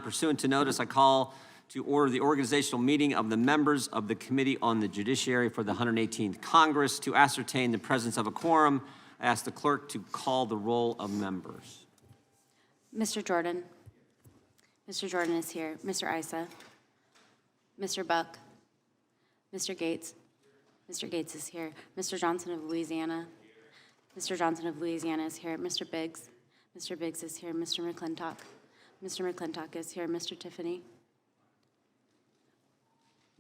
Pursuant to notice, I call to order the organizational meeting of the members of the Committee on the Judiciary for the 118th Congress. To ascertain the presence of a quorum, I ask the clerk to call the roll of members. Mr. Jordan. Mr. Jordan is here. Mr. Issa. Mr. Buck. Mr. Gates. Mr. Gates is here. Mr. Johnson of Louisiana. Mr. Johnson of Louisiana is here. Mr. Biggs. Mr. Biggs is here. Mr. McClintock. Mr. McClintock is here. Mr. Tiffany.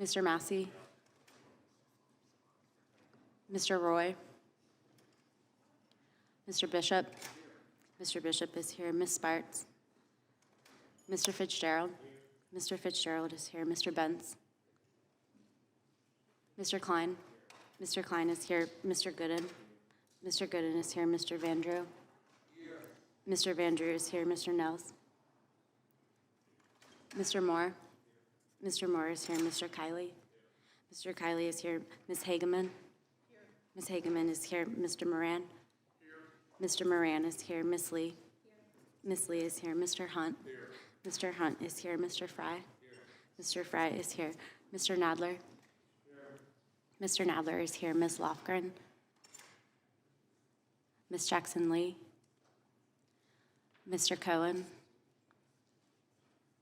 Mr. Massey. Mr. Roy. Mr. Bishop. Mr. Bishop is here. Ms. Sparts. Mr. Fitzgerald. Mr. Fitzgerald is here. Mr. Benz. Mr. Klein. Mr. Klein is here. Mr. Gooden. Mr. Gooden is here. Mr. Vandrew. Mr. Vandrew is here. Mr. Nels. Mr. Moore. Mr. Moore is here. Mr. Kiley. Mr. Kiley is here. Ms. Hageman. Ms. Hageman is here. Mr. Moran. Mr. Moran is here. Ms. Lee. Ms. Lee is here. Mr. Hunt. Mr. Hunt is here. Mr. Fry. Mr. Fry is here. Mr. Nadler. Mr. Nadler is here. Ms. Lofgren. Ms. Jackson Lee. Mr. Cohen.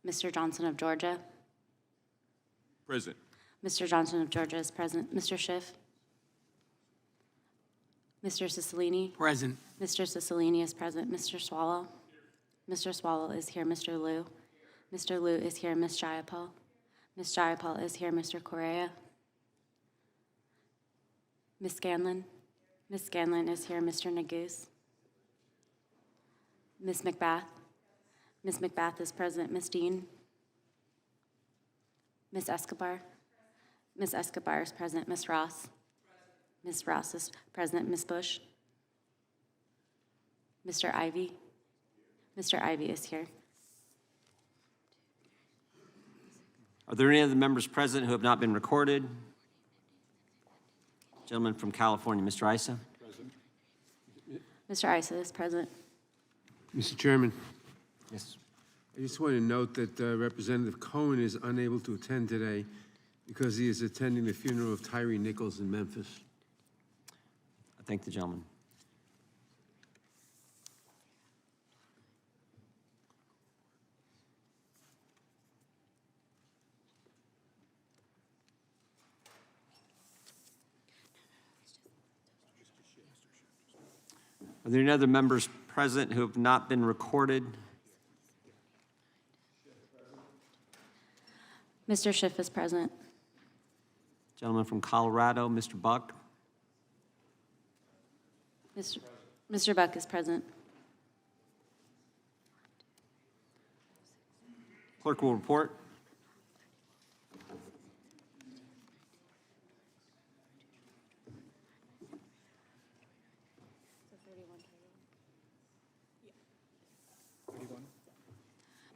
Mr. Johnson of Georgia. Present. Mr. Johnson of Georgia is present. Mr. Schiff. Mr. Cicilline. Present. Mr. Cicilline is present. Mr. Swallow. Mr. Swallow is here. Mr. Liu. Mr. Liu is here. Ms. Jayapal. Ms. Jayapal is here. Mr. Correa. Ms. Scanlon. Ms. Scanlon is here. Mr. Neguse. Ms. McBath. Ms. McBath is present. Ms. Dean. Ms. Escobar. Ms. Escobar is present. Ms. Ross. Ms. Ross is present. Ms. Bush. Mr. Ivy. Mr. Ivy is here. Are there any other members present who have not been recorded? Gentleman from California, Mr. Issa. Present. Mr. Issa is present. Mr. Chairman, Yes. I just want to note that Representative Cohen is unable to attend today because he is attending the funeral of Tyree Nichols in Memphis. I thank the gentleman. Are there any other members present who have not been recorded? Mr. Schiff is present. Gentleman from Colorado, Mr. Buck. Mr. Buck is present. Clerk will report.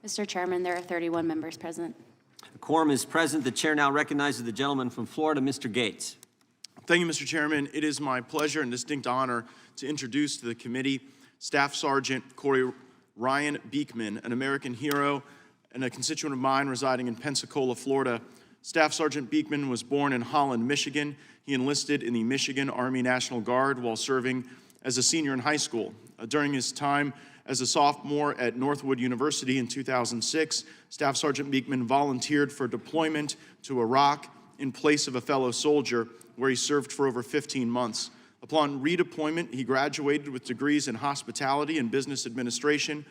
Mr. Chairman, there are 31 members present. The quorum is present. The chair now recognizes the gentleman from Florida, Mr. Gates. Thank you, Mr. Chairman. It is my pleasure and distinct honor to introduce to the committee Staff Sergeant Corey Ryan Beekman, an American hero and a constituent of mine residing in Pensacola, Florida. Staff Sergeant Beekman was born in Holland, Michigan. He enlisted in the Michigan Army National Guard while serving as a senior in high school. During his time as a sophomore at Northwood University in 2006, Staff Sergeant Beekman volunteered for deployment to Iraq in place of a fellow soldier, where he served for over 15 months. Upon redeployment, he graduated with degrees in hospitality and business administration.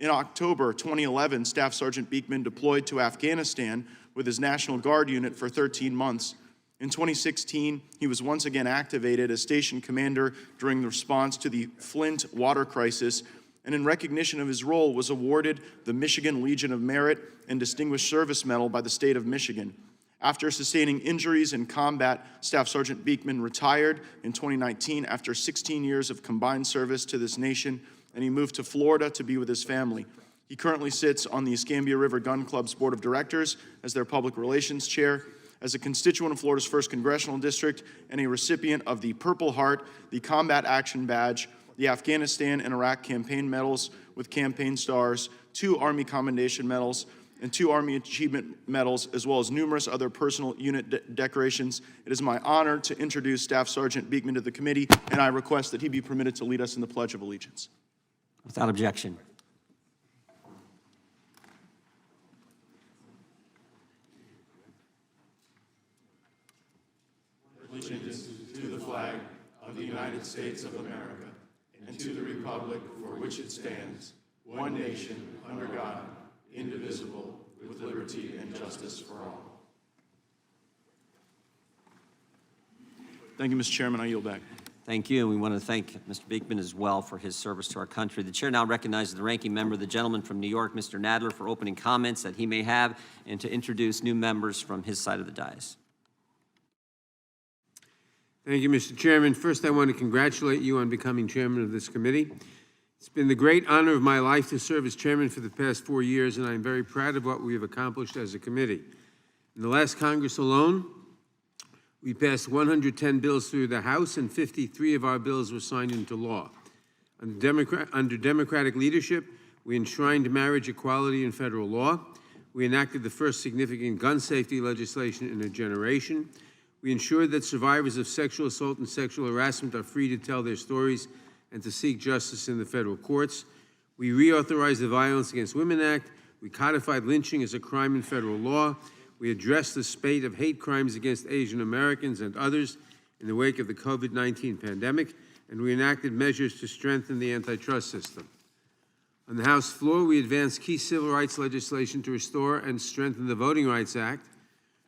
In October 2011, Staff Sergeant Beekman deployed to Afghanistan with his National Guard unit for 13 months. In 2016, he was once again activated as station commander during the response to the Flint water crisis, and in recognition of his role was awarded the Michigan Legion of Merit and Distinguished Service Medal by the state of Michigan. After sustaining injuries in combat, Staff Sergeant Beekman retired in 2019 after 16 years of combined service to this nation, and he moved to Florida to be with his family. He currently sits on the Escambia River Gun Club's Board of Directors as their public relations chair. As a constituent of Florida's 1st Congressional District and a recipient of the Purple Heart, the Combat Action Badge, the Afghanistan and Iraq Campaign Medals with campaign stars, 2 Army Commendation Medals, and 2 Army Achievement Medals, as well as numerous other personal unit decorations. It is my honor to introduce Staff Sergeant Beekman to the committee, and I request that he be permitted to lead us in the Pledge of Allegiance. Without objection. Allegiance to the flag of the United States of America and to the republic for which it stands, one nation, under God, indivisible, with liberty and justice for all. Thank you, Mr. Chairman. I yield back. Thank you, and we want to thank Mr. Beekman as well for his service to our country. The chair now recognizes the ranking member, the gentleman from New York, Mr. Nadler, for opening comments that he may have and to introduce new members from his side of the dais. Thank you, Mr. Chairman. First, I want to congratulate you on becoming chairman of this committee. It's been the great honor of my life to serve as chairman for the past 4 years, and I'm very proud of what we have accomplished as a committee. In the last Congress alone, we passed 110 bills through the House, and 53 of our bills were signed into law. Under Democratic leadership, we enshrined marriage equality in federal law. We enacted the first significant gun safety legislation in a generation. We ensured that survivors of sexual assault and sexual harassment are free to tell their stories and to seek justice in the federal courts. We reauthorized the Violence Against Women Act. We codified lynching as a crime in federal law. We addressed the spate of hate crimes against Asian Americans and others in the wake of the COVID-19 pandemic, and we enacted measures to strengthen the antitrust system. On the House floor, we advanced key civil rights legislation to restore and strengthen the Voting Rights Act,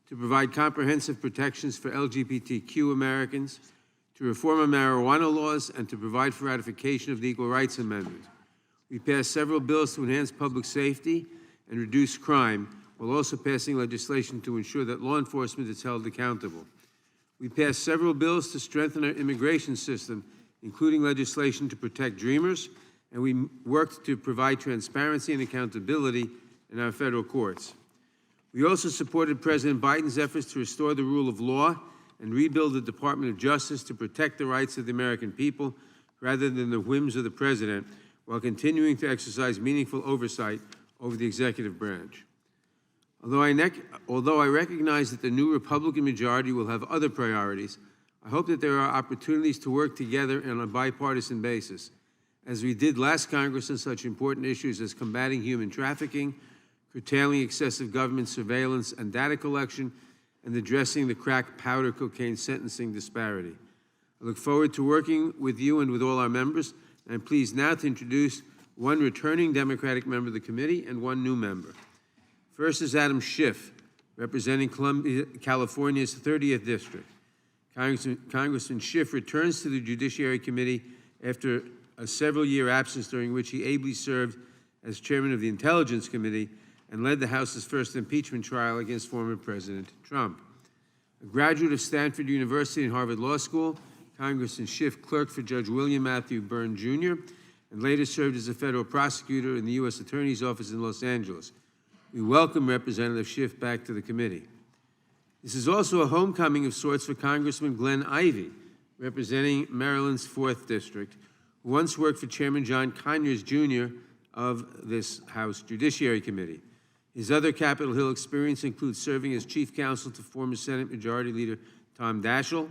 to provide comprehensive protections for LGBTQ Americans, to reform our marijuana laws, and to provide for ratification of the Equal Rights Amendment. We passed several bills to enhance public safety and reduce crime, while also passing legislation to ensure that law enforcement is held accountable. We passed several bills to strengthen our immigration system, including legislation to protect dreamers, and we worked to provide transparency and accountability in our federal courts. We also supported President Biden's efforts to restore the rule of law and rebuild the Department of Justice to protect the rights of the American people rather than the whims of the president, while continuing to exercise meaningful oversight over the executive branch. Although I recognize that the new Republican majority will have other priorities, I hope that there are opportunities to work together on a bipartisan basis, as we did last Congress on such important issues as combating human trafficking, curtailing excessive government surveillance and data collection, and addressing the crack powder cocaine sentencing disparity. I look forward to working with you and with all our members, and I'm pleased now to introduce one returning Democratic member of the committee and one new member. First is Adam Schiff, representing California's 30th District. Congressman Schiff returns to the Judiciary Committee after a several-year absence during which he ably served as chairman of the Intelligence Committee and led the House's first impeachment trial against former President Trump. A graduate of Stanford University and Harvard Law School, Congressman Schiff clerked for Judge William Matthew Byrne, Jr., and later served as a federal prosecutor in the U.S. Attorney's Office in Los Angeles. We welcome Representative Schiff back to the committee. This is also a homecoming of sorts for Congressman Glenn Ivey, representing Maryland's 4th District, who once worked for Chairman John Conyers, Jr. of this House Judiciary Committee. His other Capitol Hill experience includes serving as chief counsel to former Senate Majority Leader Tom Daschle,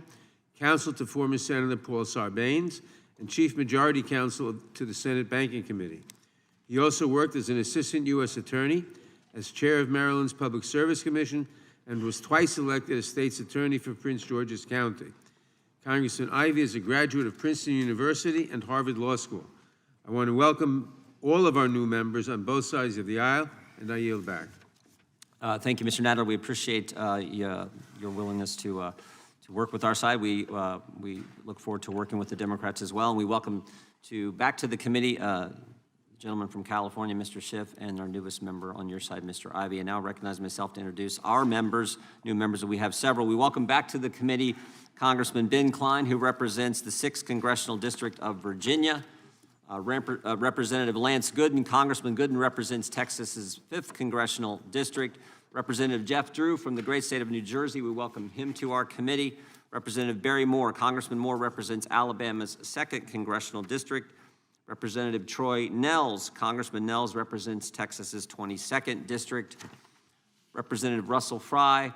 counsel to former Senator Paul Sarbanes, and chief majority counsel to the Senate Banking Committee. He also worked as an assistant U.S. attorney, as chair of Maryland's Public Service Commission, and was twice elected as state's attorney for Prince George's County. Congressman Ivey is a graduate of Princeton University and Harvard Law School. I want to welcome all of our new members on both sides of the aisle, and I yield back. Thank you, Mr. Nadler. We appreciate your willingness to work with our side. We look forward to working with the Democrats as well, and we welcome back to the committee gentleman from California, Mr. Schiff, and our newest member on your side, Mr. Ivey. And now recognize myself to introduce our members, new members, and we have several. We welcome back to the committee Congressman Ben Cline, who represents the 6th Congressional District of Virginia. Representative Lance Gooden. Congressman Gooden represents Texas's 5th Congressional District. Representative Jeff Drew from the great state of New Jersey. We welcome him to our committee. Representative Barry Moore. Congressman Moore represents Alabama's 2nd Congressional District. Representative Troy Nels. Congressman Nels represents Texas's 22nd District. Representative Russell Fry.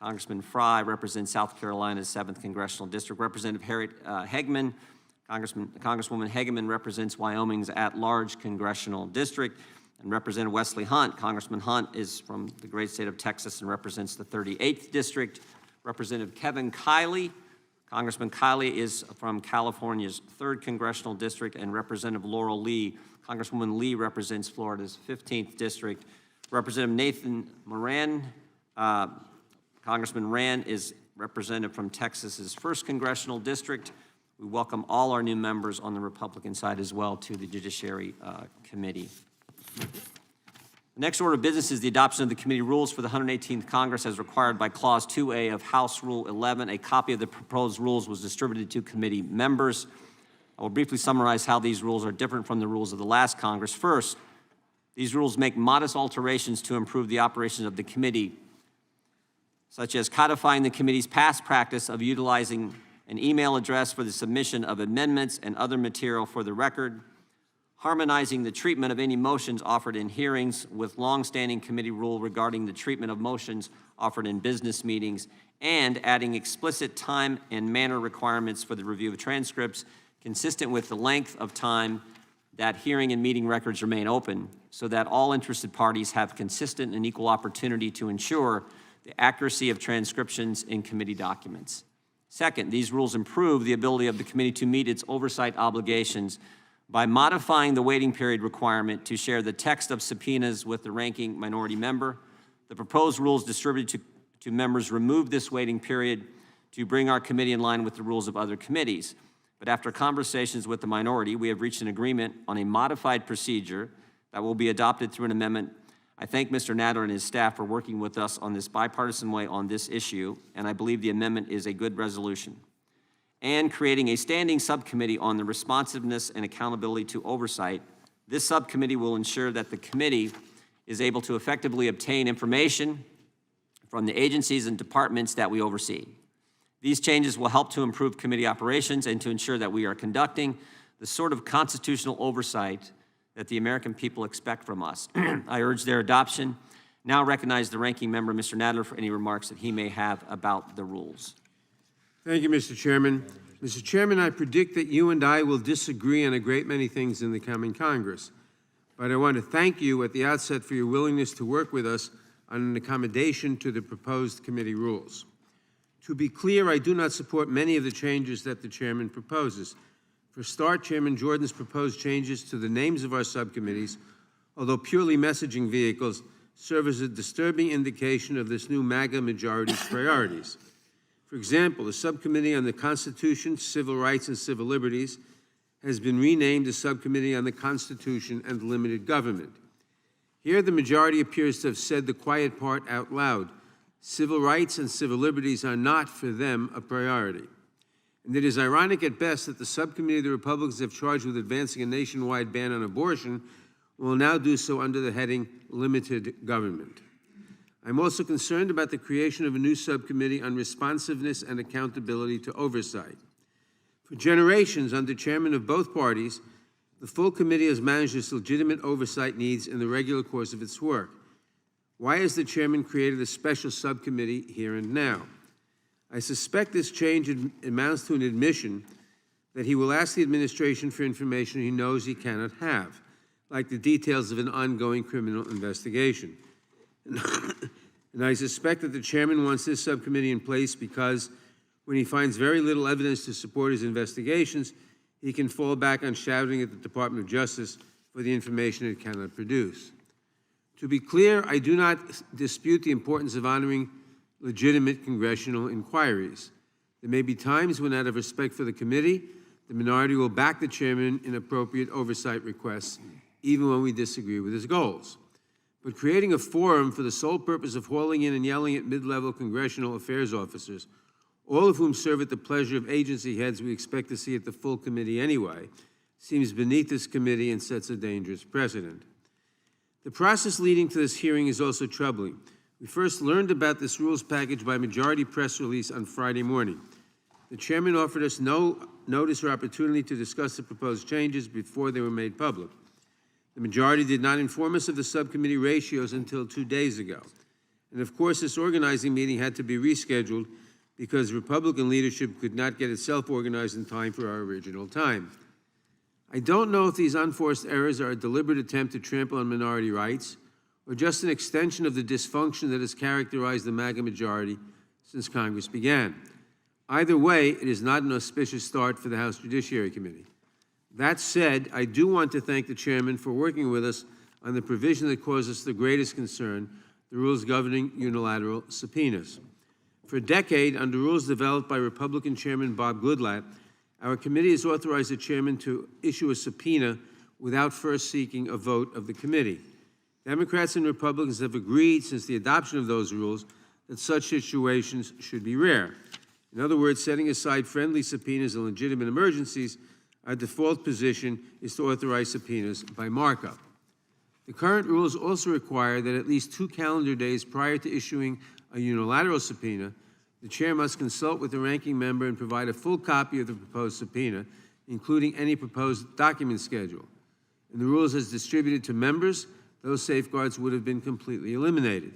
Congressman Fry represents South Carolina's 7th Congressional District. Representative Harriet Hegman. Congresswoman Hegeman represents Wyoming's at-large congressional district. And Representative Wesley Hunt. Congressman Hunt is from the great state of Texas and represents the 38th District. Representative Kevin Kiley. Congressman Kiley is from California's 3rd Congressional District, and Representative Laurel Lee. Congresswoman Lee represents Florida's 15th District. Representative Nathan Moran. Congressman Rand is representative from Texas's 1st Congressional District. We welcome all our new members on the Republican side as well to the Judiciary Committee. The next order of business is the adoption of the committee rules for the 118th Congress as required by Clause 2A of House Rule 11. A copy of the proposed rules was distributed to committee members. I will briefly summarize how these rules are different from the rules of the last Congress. First, these rules make modest alterations to improve the operations of the committee, such as codifying the committee's past practice of utilizing an email address for the submission of amendments and other material for the record, harmonizing the treatment of any motions offered in hearings with longstanding committee rule regarding the treatment of motions offered in business meetings, and adding explicit time and manner requirements for the review of transcripts consistent with the length of time that hearing and meeting records remain open, so that all interested parties have consistent and equal opportunity to ensure the accuracy of transcriptions in committee documents. Second, these rules improve the ability of the committee to meet its oversight obligations by modifying the waiting period requirement to share the text of subpoenas with the ranking minority member. The proposed rules distributed to members remove this waiting period to bring our committee in line with the rules of other committees. But after conversations with the minority, we have reached an agreement on a modified procedure that will be adopted through an amendment. I thank Mr. Nadler and his staff for working with us on this bipartisan way on this issue, and I believe the amendment is a good resolution. And creating a standing subcommittee on the responsiveness and accountability to oversight. This subcommittee will ensure that the committee is able to effectively obtain information from the agencies and departments that we oversee. These changes will help to improve committee operations and to ensure that we are conducting the sort of constitutional oversight that the American people expect from us. I urge their adoption. Now recognize the ranking member, Mr. Nadler, for any remarks that he may have about the rules. Thank you, Mr. Chairman. Mr. Chairman, I predict that you and I will disagree on a great many things in the coming Congress. But I want to thank you at the outset for your willingness to work with us on an accommodation to the proposed committee rules. To be clear, I do not support many of the changes that the chairman proposes. For start, Chairman Jordan's proposed changes to the names of our subcommittees, although purely messaging vehicles, serve as a disturbing indication of this new MAGA majority's priorities. For example, the Subcommittee on the Constitution, Civil Rights, and Civil Liberties has been renamed the Subcommittee on the Constitution and Limited Government. Here, the majority appears to have said the quiet part out loud. Civil rights and civil liberties are not, for them, a priority. And it is ironic at best that the subcommittee the Republicans have charged with advancing a nationwide ban on abortion will now do so under the heading Limited Government. I'm also concerned about the creation of a new subcommittee on responsiveness and accountability to oversight. For generations, under chairmen of both parties, the full committee has managed its legitimate oversight needs in the regular course of its work. Why has the chairman created a special subcommittee here and now? I suspect this change amounts to an admission that he will ask the administration for information he knows he cannot have, like the details of an ongoing criminal investigation. And I suspect that the chairman wants this subcommittee in place because when he finds very little evidence to support his investigations, he can fall back on shouting at the Department of Justice for the information it cannot produce. To be clear, I do not dispute the importance of honoring legitimate congressional inquiries. There may be times when, out of respect for the committee, the minority will back the chairman in appropriate oversight requests, even when we disagree with his goals. But creating a forum for the sole purpose of hauling in and yelling at mid-level congressional affairs officers, all of whom serve at the pleasure of agency heads we expect to see at the full committee anyway, seems beneath this committee and sets a dangerous precedent. The process leading to this hearing is also troubling. We first learned about this rules package by majority press release on Friday morning. The chairman offered us no notice or opportunity to discuss the proposed changes before they were made public. The majority did not inform us of the subcommittee ratios until 2 days ago. And of course, this organizing meeting had to be rescheduled because Republican leadership could not get itself organized in time for our original time. I don't know if these unforced errors are a deliberate attempt to trample on minority rights or just an extension of the dysfunction that has characterized the MAGA majority since Congress began. Either way, it is not an auspicious start for the House Judiciary Committee. That said, I do want to thank the chairman for working with us on the provision that caused us the greatest concern, the rules governing unilateral subpoenas. For a decade, under rules developed by Republican Chairman Bob Goodlatte, our committee has authorized the chairman to issue a subpoena without first seeking a vote of the committee. Democrats and Republicans have agreed since the adoption of those rules that such situations should be rare. In other words, setting aside friendly subpoenas in legitimate emergencies, our default position is to authorize subpoenas by markup. The current rules also require that at least 2 calendar days prior to issuing a unilateral subpoena, the chair must consult with the ranking member and provide a full copy of the proposed subpoena, including any proposed document schedule. In the rules as distributed to members, those safeguards would have been completely eliminated.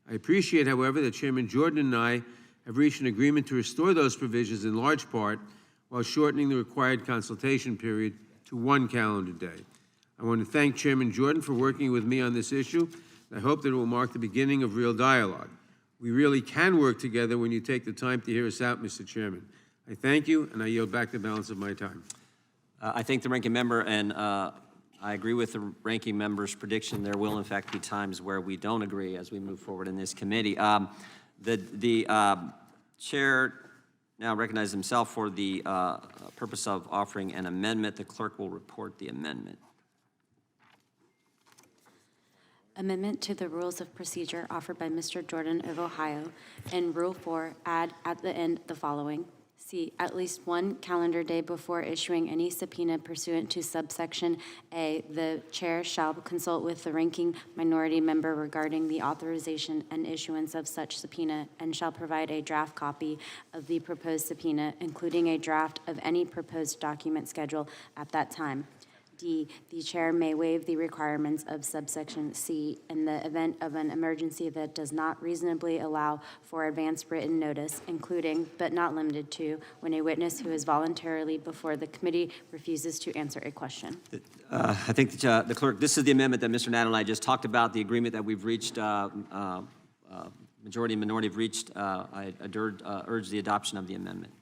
I appreciate, however, that Chairman Jordan and I have reached an agreement to restore those provisions in large part while shortening the required consultation period to 1 calendar day. I want to thank Chairman Jordan for working with me on this issue, and I hope that it will mark the beginning of real dialogue. We really can work together when you take the time to hear us out, Mr. Chairman. I thank you, and I yield back the balance of my time. I thank the ranking member, and I agree with the ranking member's prediction. There will, in fact, be times where we don't agree as we move forward in this committee. The chair now recognizes himself for the purpose of offering an amendment. The clerk will report the amendment. Amendment to the Rules of Procedure offered by Mr. Jordan of Ohio. In Rule 4, add at the end the following. C, at least 1 calendar day before issuing any subpoena pursuant to subsection A, the chair shall consult with the ranking minority member regarding the authorization and issuance of such subpoena and shall provide a draft copy of the proposed subpoena, including a draft of any proposed document schedule at that time. D, the chair may waive the requirements of subsection C in the event of an emergency that does not reasonably allow for advance written notice, including, but not limited to, when a witness who is voluntarily before the committee refuses to answer a question. I think that, the clerk, this is the amendment that Mr. Nadeau and I just talked about, the agreement that we've reached, majority and minority have reached. I urge the adoption of the amendment.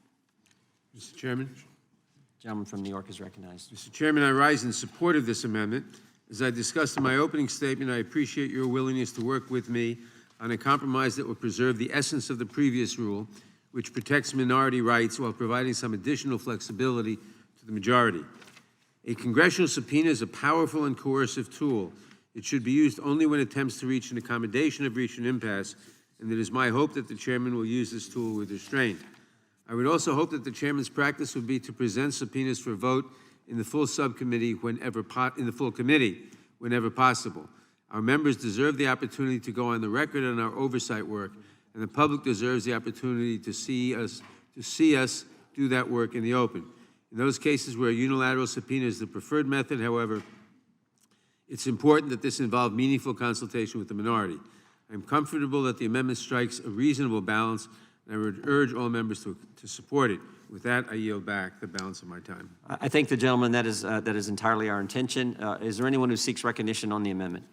Mr. Chairman? Gentleman from New York is recognized. Mr. Chairman, I rise in support of this amendment. As I discussed in my opening statement, I appreciate your willingness to work with me on a compromise that will preserve the essence of the previous rule, which protects minority rights while providing some additional flexibility to the majority. A congressional subpoena is a powerful and coercive tool. It should be used only when attempts to reach an accommodation have reached an impasse, and it is my hope that the chairman will use this tool with restraint. I would also hope that the chairman's practice would be to present subpoenas for vote in the full subcommittee in the full committee whenever possible. Our members deserve the opportunity to go on the record on our oversight work, and the public deserves the opportunity to see us do that work in the open. In those cases where a unilateral subpoena is the preferred method, however, it's important that this involve meaningful consultation with the minority. I'm comfortable that the amendment strikes a reasonable balance, and I would urge all members to support it. With that, I yield back the balance of my time. I thank the gentleman. That is entirely our intention. Is there anyone who seeks recognition on the amendment?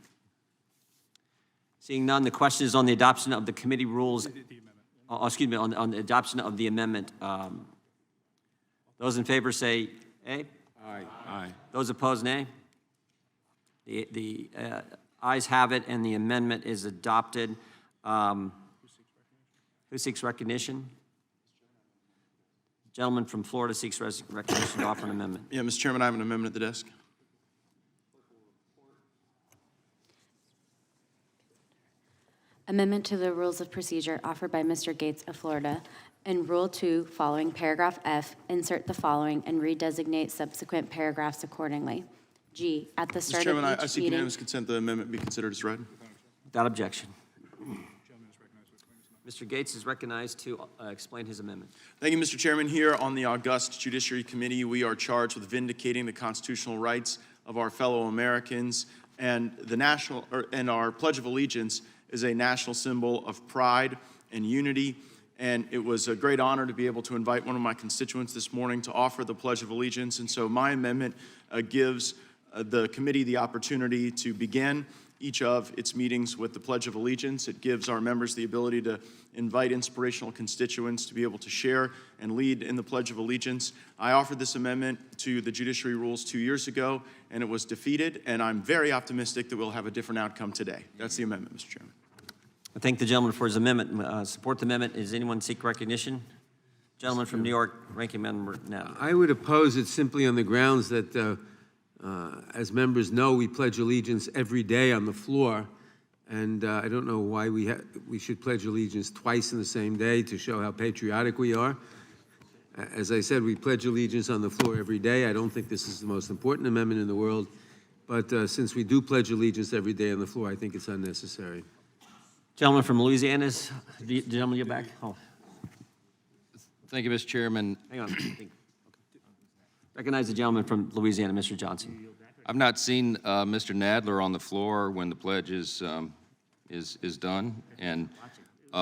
Seeing none, the question is on the adoption of the committee rules. Excuse me, on the adoption of the amendment. Those in favor say aye. Aye. Aye. Those opposed, nay. The ayes have it, and the amendment is adopted. Who seeks recognition? Gentleman from Florida seeks recognition to offer an amendment. Yeah, Mr. Chairman, I have an amendment at the desk. Amendment to the Rules of Procedure offered by Mr. Gates of Florida. In Rule 2, following paragraph F, insert the following and redesignate subsequent paragraphs accordingly. G, at the Mr. start Chairman, of I each seek meeting. unanimous consent the amendment be considered as read. Without objection. Mr. Gates is recognized to explain his amendment. Thank you, Mr. Chairman. Here on the august Judiciary Committee, we are charged with vindicating the constitutional rights of our fellow Americans, and our Pledge of Allegiance is a national symbol of pride and unity. And it was a great honor to be able to invite one of my constituents this morning to offer the Pledge of Allegiance. And so my amendment gives the committee the opportunity to begin each of its meetings with the Pledge of Allegiance. It gives our members the ability to invite inspirational constituents to be able to share and lead in the Pledge of Allegiance. I offered this amendment to the Judiciary Rules 2 years ago, and it was defeated, and I'm very optimistic that we'll have a different outcome today. That's the amendment, Mr. Chairman. I thank the gentleman for his amendment. Support the amendment. Does anyone seek recognition? Gentleman from New York, Ranking Member Nadler. I would oppose it simply on the grounds that, as members know, we pledge allegiance every day on the floor, and I don't know why we should pledge allegiance twice in the same day to show how patriotic we are. As I said, we pledge allegiance on the floor every day. I don't think this is the most important amendment in the world, but since we do pledge allegiance every day on the floor, I think it's unnecessary. Gentleman from Louisiana, gentleman, you're back. Oh, Thank you, Mr. Chairman. hang on. Recognize the gentleman from Louisiana, Mr. Johnson. I've not seen Mr. Nadler on the floor when the pledge is done, and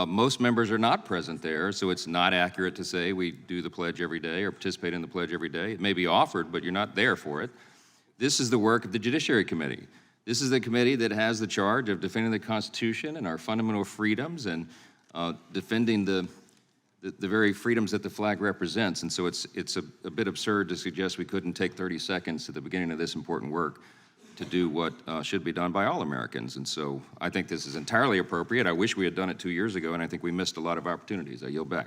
most members are not present there, so it's not accurate to say we do the pledge every day or participate in the pledge every day. It may be offered, but you're not there for it. This is the work of the Judiciary Committee. This is the committee that has the charge of defending the Constitution and our fundamental freedoms and defending the very freedoms that the flag represents. And so it's a bit absurd to suggest we couldn't take 30 seconds at the beginning of this important work to do what should be done by all Americans. And so I think this is entirely appropriate. I wish we had done it 2 years ago, and I think we missed a lot of opportunities. I yield back.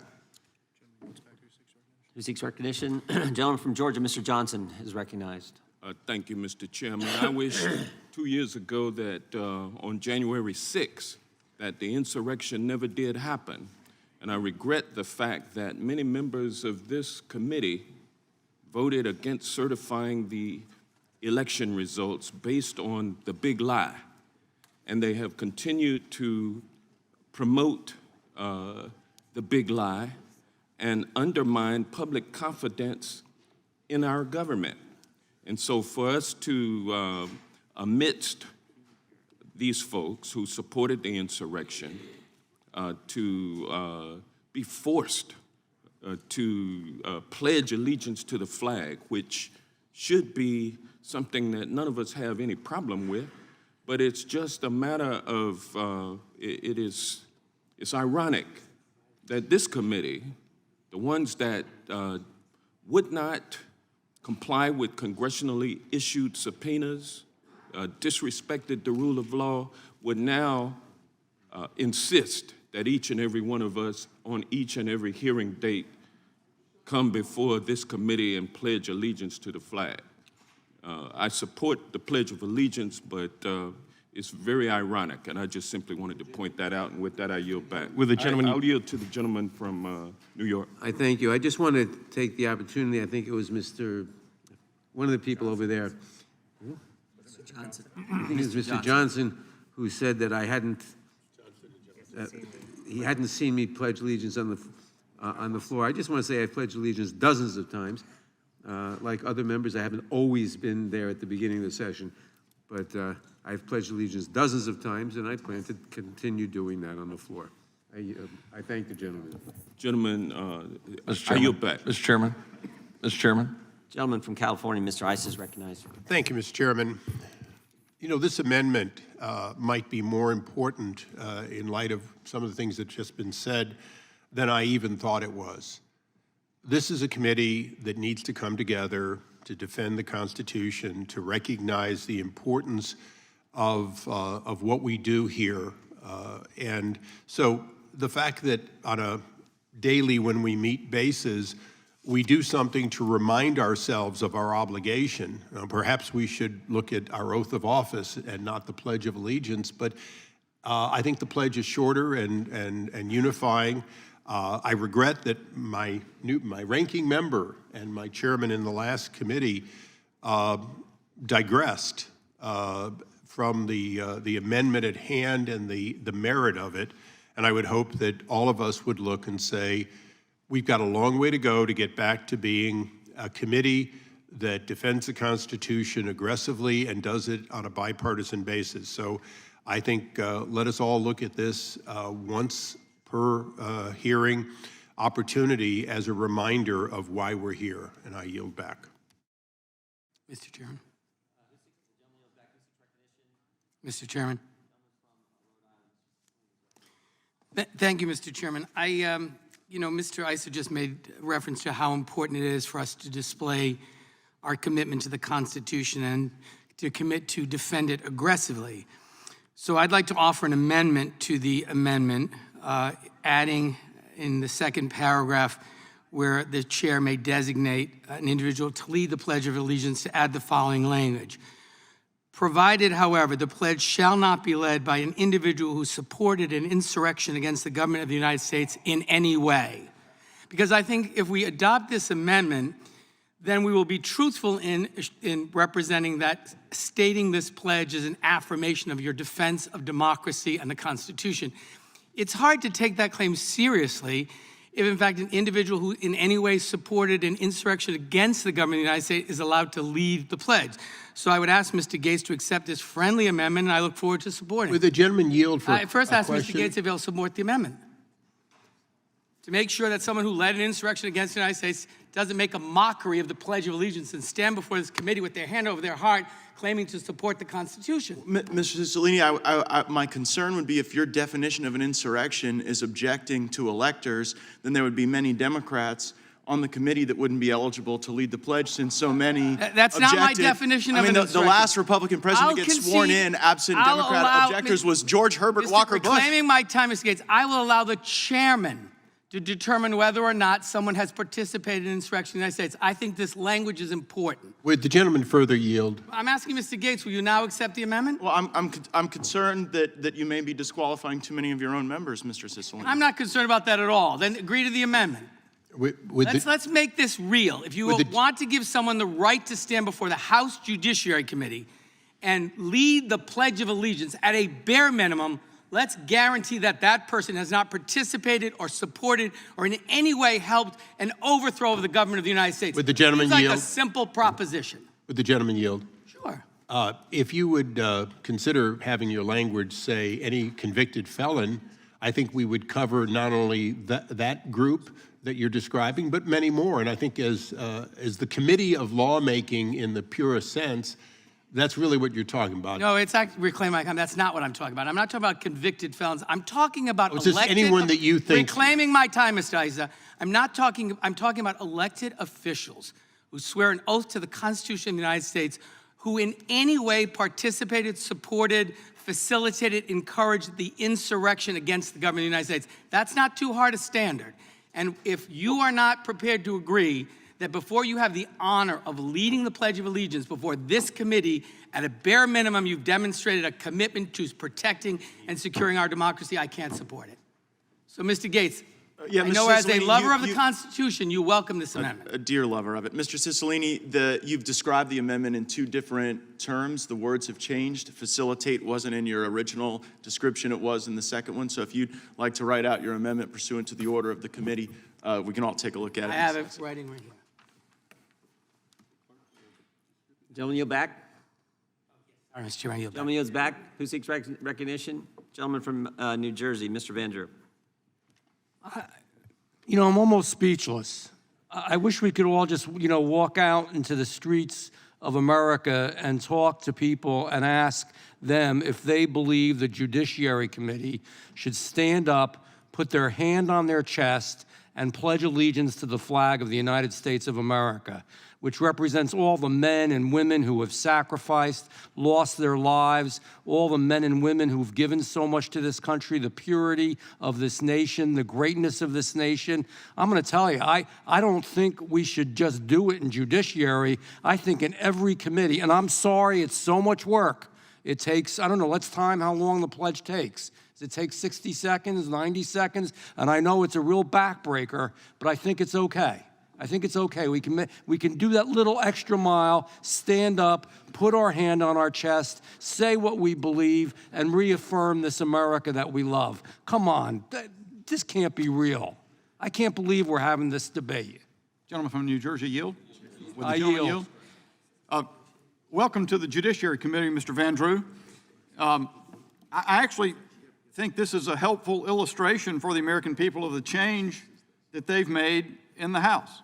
Who seeks recognition? Gentleman from Georgia, Mr. Johnson, is recognized. Thank you, Mr. Chairman. I wish 2 years ago that on January 6th, that the insurrection never did happen. And I regret the fact that many members of this committee voted against certifying the election results based on the big lie. And they have continued to promote the big lie and undermine public confidence in our government. And so for us to, amidst these folks who supported the insurrection, to be forced to pledge allegiance to the flag, which should be something that none of us have any problem with, but it's just a matter of, it's ironic that this committee, the ones that would not comply with congressionally issued subpoenas, disrespected the rule of law, would now insist that each and every one of us on each and every hearing date come before this committee and pledge allegiance to the flag. I support the Pledge of Allegiance, but it's very ironic, and I just simply wanted to point that out, and with that, I yield back. Will the gentleman- I'll yield to the gentleman from New York. I thank you. I just want to take the opportunity, I think it was one of the people over there. Mr. Johnson. I think it was Mr. Johnson who said that he hadn't seen me pledge allegiance on the floor. I just want to say I've pledged allegiance dozens of times. Like other members, I haven't always been there at the beginning of the session, but I've pledged allegiance dozens of times, and I plan to continue doing that on the floor. I thank the gentleman. Gentleman, Mr. I yield Chairman. back. Mr. Chairman. Mr. Chairman. Gentleman from California, Mr. Ice, is recognized. Thank you, Mr. Chairman. You know, this amendment might be more important in light of some of the things that just been said than I even thought it was. This is a committee that needs to come together to defend the Constitution, to recognize the importance of what we do here. And so the fact that on a daily when we meet basis, we do something to remind ourselves of our obligation. Perhaps we should look at our oath of office and not the Pledge of Allegiance, but I think the pledge is shorter and unifying. I regret that my ranking member and my chairman in the last committee digressed from the amendment at hand and the merit of it. And I would hope that all of us would look and say, we've got a long way to go to get back to being a committee that defends the Constitution aggressively and does it on a bipartisan basis. So I think let us all look at this once per hearing opportunity as a reminder of why we're here, and I yield back. Mr. Chairman. Mr. Chairman. Thank you, Mr. Chairman. You know, Mr. Issa just made reference to how important it is for us to display our commitment to the Constitution and to commit to defend it aggressively. So I'd like to offer an amendment to the amendment, adding in the second paragraph where the chair may designate an individual to lead the Pledge of Allegiance, to add the following language. Provided, however, the pledge shall not be led by an individual who supported an insurrection against the government of the United States in any way. Because I think if we adopt this amendment, then we will be truthful in representing that stating this pledge is an affirmation of your defense of democracy and the Constitution. It's hard to take that claim seriously if, in fact, an individual who in any way supported an insurrection against the government of the United States is allowed to lead the pledge. So I would ask Mr. Gates to accept this friendly amendment, and I look forward to supporting it. Would the gentleman yield for I first ask question? Mr. Gates if he'll support the amendment, to make sure that someone who led an insurrection against the United States doesn't make a mockery of the Pledge of Allegiance and stand before this committee with their hand over their heart claiming to support the Constitution. Mr. Cicilline, my concern would be if your definition of an insurrection is objecting to electors, then there would be many Democrats on the committee that wouldn't be eligible to lead the pledge, since so many That's not my definition of an the insurrection. last Republican president I'll to get sworn concede- in absent I'll Democrat allow- objectors was George Herbert Mr. Walker Bush. Reclaiming my time, Mr. Gates, I will allow the chairman to determine whether or not someone has participated in insurrection in the United States. I think this language is important. Would the gentleman further yield? I'm asking Mr. Gates, will you now accept the amendment? Well, I'm concerned that you may be disqualifying too many of your own members, Mr. Cicilline. I'm not concerned about that at all. Then agree to the amendment. Let's make this real. If you want to give someone the right to stand before the House Judiciary Committee and lead the Pledge of Allegiance at a bare minimum, let's guarantee that that person has not participated or supported or in any way helped an overthrow of the government of the United States. Would the gentleman Seems like yield? a simple proposition. Would the gentleman yield? Sure. If you would consider having your language say any convicted felon, I think we would cover not only that group that you're describing, but many more. And I think as the committee of lawmaking in the purest sense, that's really what you're talking about. No, it's actually reclaim my time. That's not what I'm talking about. I'm not talking about convicted felons. I'm talking about It's just elected. anyone that you think- Reclaiming my time, Mr. Issa. I'm talking about elected officials who swear an oath to the Constitution of the United States, who in any way participated, supported, facilitated, encouraged the insurrection against the government of the United States. That's not too hard a standard. And if you are not prepared to agree that before you have the honor of leading the Pledge of Allegiance before this committee, at a bare minimum, you've demonstrated a commitment to protecting and securing our democracy, I can't support it. So, Mr. Gates, Yeah, I Mr. know as a Cicilline, lover of the Constitution, you welcome this amendment. A dear lover of it. Mr. Cicilline, you've described the amendment in two different terms. The words have changed. Facilitate wasn't in your original description. It was in the second one. So if you'd like to write out your amendment pursuant to the order of the committee, we can all take a look at it. I have it writing right here. Gentleman yield back. All right, Mr. Chairman, I yield back. Gentleman yields back. Who seeks recognition? Gentleman from New Jersey, Mr. Van Drew. You know, I'm almost speechless. I wish we could all just, walk out into the streets of America and talk to people and ask them if they believe the Judiciary Committee should stand up, put their hand on their chest, and pledge allegiance to the flag of the United States of America, which represents all the men and women who have sacrificed, lost their lives, all the men and women who've given so much to this country, the purity of this nation, the greatness of this nation. I'm going to tell you, I don't think we should just do it in judiciary. I think in every committee, and I'm sorry, it's so much work. It takes, I don't know, let's time how long the pledge takes. Does it take 60 seconds, 90 seconds? And I know it's a real backbreaker, but I think it's okay. I think it's okay. We can do that little extra mile, stand up, put our hand on our chest, say what we believe, and reaffirm this America that we love. Come on, this can't be real. I can't believe we're having this debate. Gentleman from New Jersey, yield? Would the I gentleman yield. Welcome to the Judiciary Committee, Mr. Van Drew. I actually think this is a helpful illustration for the American people of the change that they've made in the House.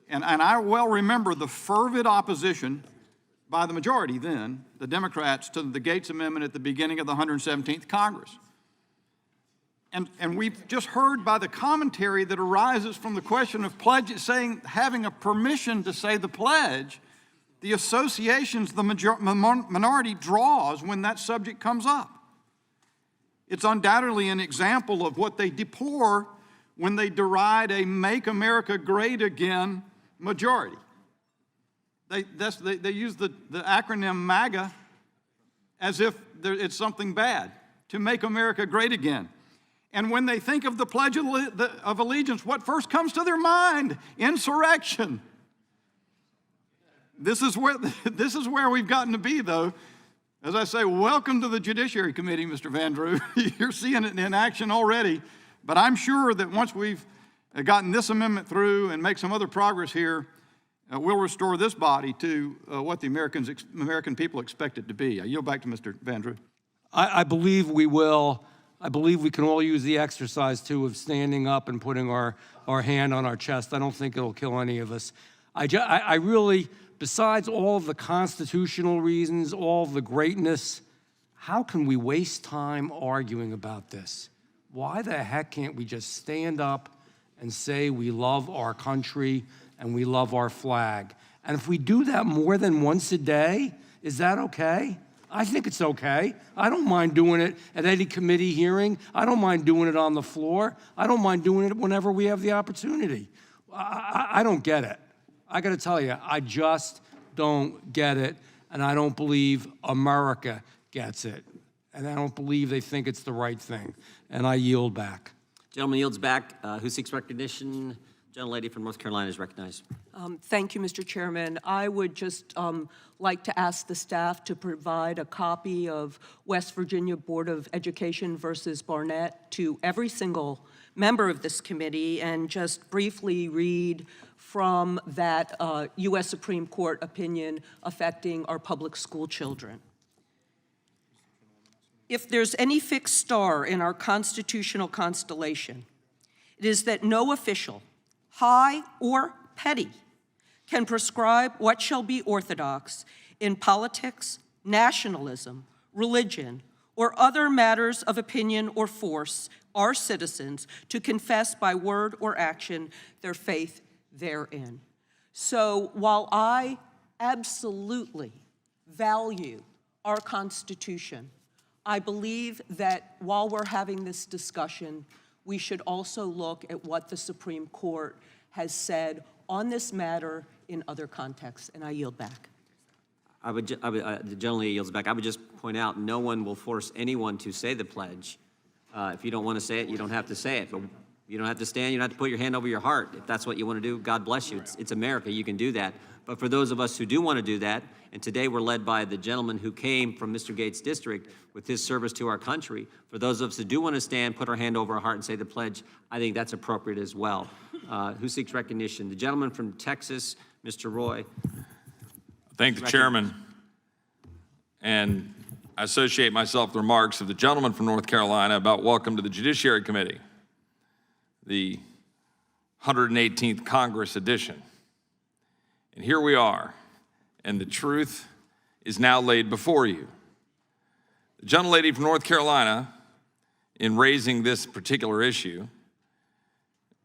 And I well remember the fervid opposition by the majority then, the Democrats, to the Gates Amendment at the beginning of the 117th Congress. And we've just heard by the commentary that arises from the question of having a permission to say the pledge, the associations the minority draws when that subject comes up. It's undoubtedly an example of what they deplore when they deride a Make America Great Again majority. They use the acronym MAGA as if it's something bad, to make America great again. And when they think of the Pledge of Allegiance, what first comes to their mind? Insurrection. This is where we've gotten to be, though. As I say, welcome to the Judiciary Committee, Mr. Van Drew. You're seeing it in action already. But I'm sure that once we've gotten this amendment through and make some other progress here, we'll restore this body to what the American people expect it to be. I yield back to Mr. Van Drew. I believe we will. I believe we can all use the exercise, too, of standing up and putting our hand on our chest. I don't think it'll kill any of us. I really, besides all of the constitutional reasons, all of the greatness, how can we waste time arguing about this? Why the heck can't we just stand up and say we love our country and we love our flag? And if we do that more than once a day, is that okay? I think it's okay. I don't mind doing it at any committee hearing. I don't mind doing it on the floor. I don't mind doing it whenever we have the opportunity. I don't get it. I got to tell you, I just don't get it, and I don't believe America gets it. And I don't believe they think it's the right thing. And I yield back. Gentleman yields back. Who seeks recognition? Gentlelady from North Carolina is recognized. Thank you, Mr. Chairman. I would just like to ask the staff to provide a copy of West Virginia Board of Education versus Barnett to every single member of this committee and just briefly read from that U.S. Supreme Court opinion affecting our public school children. If there's any fixed star in our constitutional constellation, it is that no official, high or petty, can prescribe what shall be orthodox in politics, nationalism, religion, or other matters of opinion or force our citizens to confess by word or action their faith therein. So while I absolutely value our Constitution, I believe that while we're having this discussion, we should also look at what the Supreme Court has said on this matter in other contexts, and I yield back. The gentlelady yields back. I would just point out, no one will force anyone to say the pledge. If you don't want to say it, you don't have to say it. But you don't have to stand. You don't have to put your hand over your heart. If that's what you want to do, God bless you. It's America. You can do that. But for those of us who do want to do that, and today we're led by the gentleman who came from Mr. Gates' district with his service to our country, for those of us who do want to stand, put our hand over our heart and say the pledge, I think that's appropriate as well. Who seeks recognition? The gentleman from Texas, Mr. Roy. Thank the chairman. And I associate myself with the remarks of the gentleman from North Carolina about welcome to the Judiciary Committee, the 118th Congress edition. And here we are, and the truth is now laid before you. The gentlelady from North Carolina, in raising this particular issue,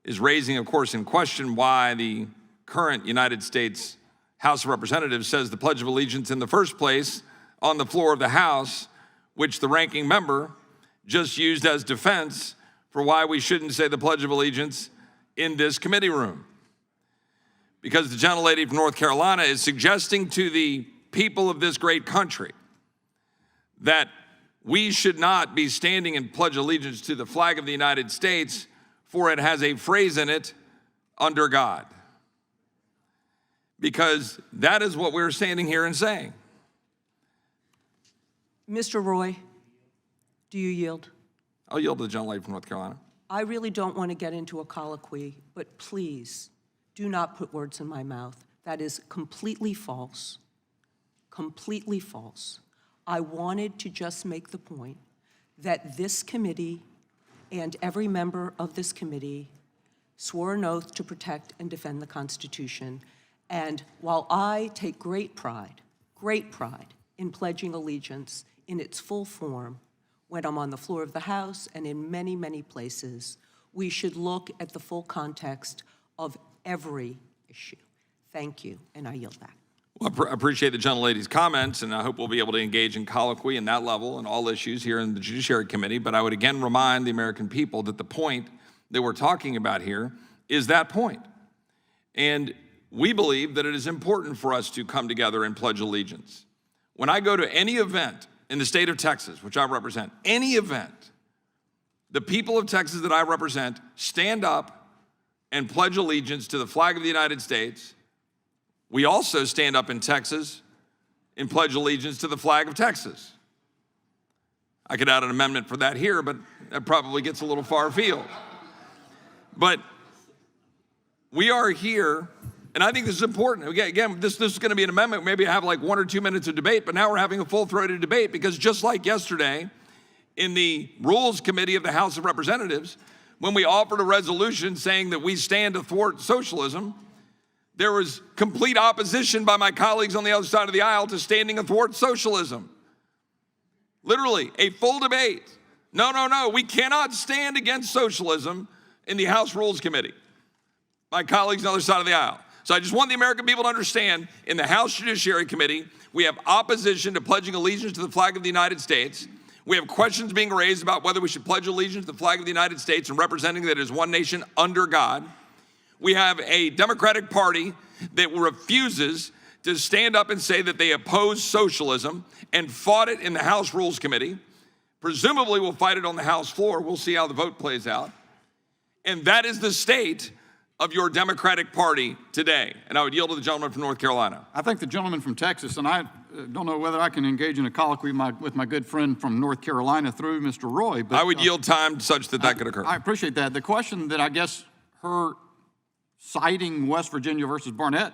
is raising, of course, in question why the current United States House of Representatives says the Pledge of Allegiance in the first place on the floor of the House, which the ranking member just used as defense for why we shouldn't say the Pledge of Allegiance in this committee room. Because the gentlelady from North Carolina is suggesting to the people of this great country that we should not be standing and pledge allegiance to the flag of the United States, for it has a phrase in it, under God. because that is what we're standing here and saying. Mr. Roy, do you yield? I'll yield to the gentlelady from North Carolina. I really don't want to get into a colloquy, but please do not put words in my mouth. That is completely false, completely false. I wanted to just make the point that this committee and every member of this committee swore an oath to protect and defend the Constitution. And while I take great pride in pledging allegiance in its full form, when I'm on the floor of the House and in many, many places, we should look at the full context of every issue. Thank you, and I yield back. Well, I appreciate the gentlelady's comments, and I hope we'll be able to engage in colloquy in that level and all issues here in the Judiciary Committee. But I would again remind the American people that the point that we're talking about here is that point. And we believe that it is important for us to come together and pledge allegiance. When I go to any event in the state of Texas, which I represent, any event, the people of Texas that I represent stand up and pledge allegiance to the flag of the United States. We also stand up in Texas and pledge allegiance to the flag of Texas. I could add an amendment for that here, but that probably gets a little far afield. But we are here, and I think this is important. Again, this is going to be an amendment. Maybe I have like 1 or 2 minutes of debate, but now we're having a full-throated debate because just like yesterday in the Rules Committee of the House of Representatives, when we offered a resolution saying that we stand athwart socialism, there was complete opposition by my colleagues on the other side of the aisle to standing athwart socialism. Literally, a full debate. No, we cannot stand against socialism in the House Rules Committee. My colleagues on the other side of the aisle. So I just want the American people to understand, in the House Judiciary Committee, we have opposition to pledging allegiance to the flag of the United States. We have questions being raised about whether we should pledge allegiance to the flag of the United States and representing that it is one nation under God. We have a Democratic Party that refuses to stand up and say that they oppose socialism and fought it in the House Rules Committee. Presumably will fight it on the House floor. We'll see how the vote plays out. And that is the state of your Democratic Party today. And I would yield to the gentleman from North Carolina. I think the gentleman from Texas, and I don't know whether I can engage in a colloquy with my good friend from North Carolina through Mr. Roy, but I would yield time such that that could occur. I appreciate that. The question that I guess her citing West Virginia versus Barnett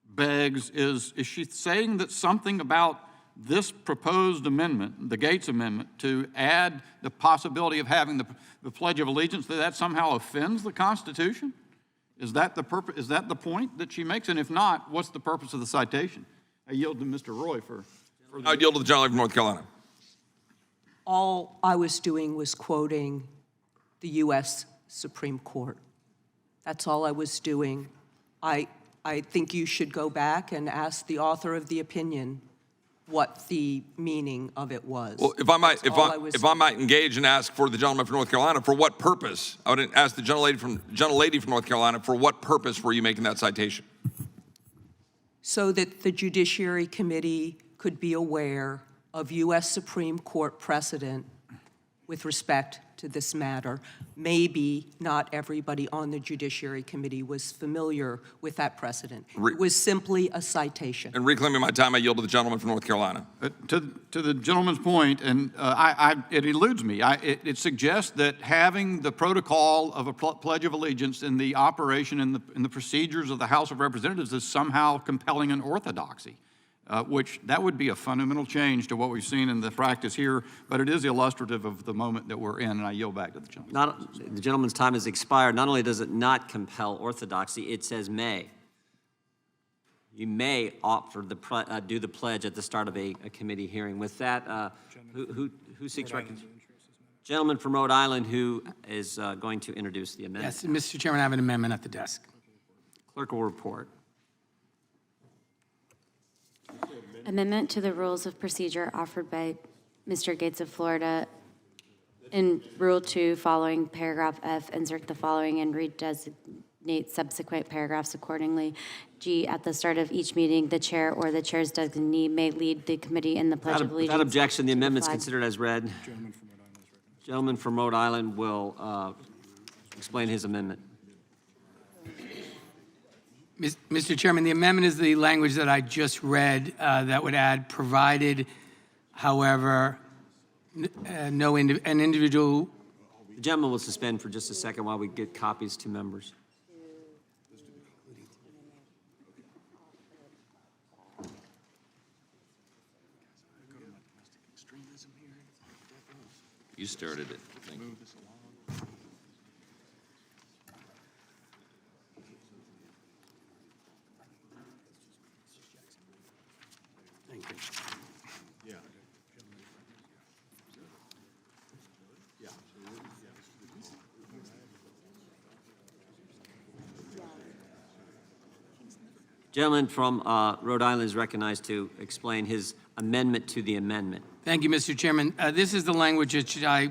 begs is she saying that something about this proposed amendment, the Gates Amendment, to add the possibility of having the Pledge of Allegiance, that somehow offends the Constitution? Is that the purpose? Is that the point that she makes? And if not, what's the purpose of the citation? I yield to Mr. Roy for I would yield to the gentleman from North Carolina. All I was doing was quoting the U.S. Supreme Court. That's all I was doing. I think you should go back and ask the author of the opinion what the meaning of it was. Well, if I might engage and ask for the gentleman from North Carolina, for what purpose? I would ask the gentlelady from North Carolina, for what purpose were you making that citation? So that the Judiciary Committee could be aware of U.S. Supreme Court precedent with respect to this matter. Maybe not everybody on the Judiciary Committee was familiar with that precedent. It was simply a citation. And reclaiming my time, I yield to the gentleman from North Carolina. To the gentleman's point, and it eludes me, it suggests that having the protocol of a Pledge of Allegiance in the operation in the procedures of the House of Representatives is somehow compelling an orthodoxy, which that would be a fundamental change to what we've seen in the practice here, but it is illustrative of the moment that we're in, and I yield back to the gentleman. The gentleman's time has expired. Not only does it not compel orthodoxy, it says may. You may opt for do the pledge at the start of a committee hearing. With that, who seeks recognition? Gentleman from Rhode Island who is going to introduce the amendment. Yes, Mr. Chairman, I have an amendment at the desk. Clerk will report. Amendment to the Rules of Procedure offered by Mr. Gates of Florida. In Rule 2, following paragraph F, insert the following and redesignate subsequent paragraphs accordingly. G, at the start of each meeting, the chair or the chair's designee may lead the committee in the Pledge of Allegiance. Without objection, the amendment is considered as read. Gentleman from Rhode Island will explain his amendment. Mr. Chairman, the amendment is the language that I just read that would add, provided, however, an individual. The gentleman will suspend for just a second while we get copies to members. You started it. Thank you. Gentleman from Rhode Island is recognized to explain his amendment to the amendment. Thank you, Mr. Chairman. This is the language which I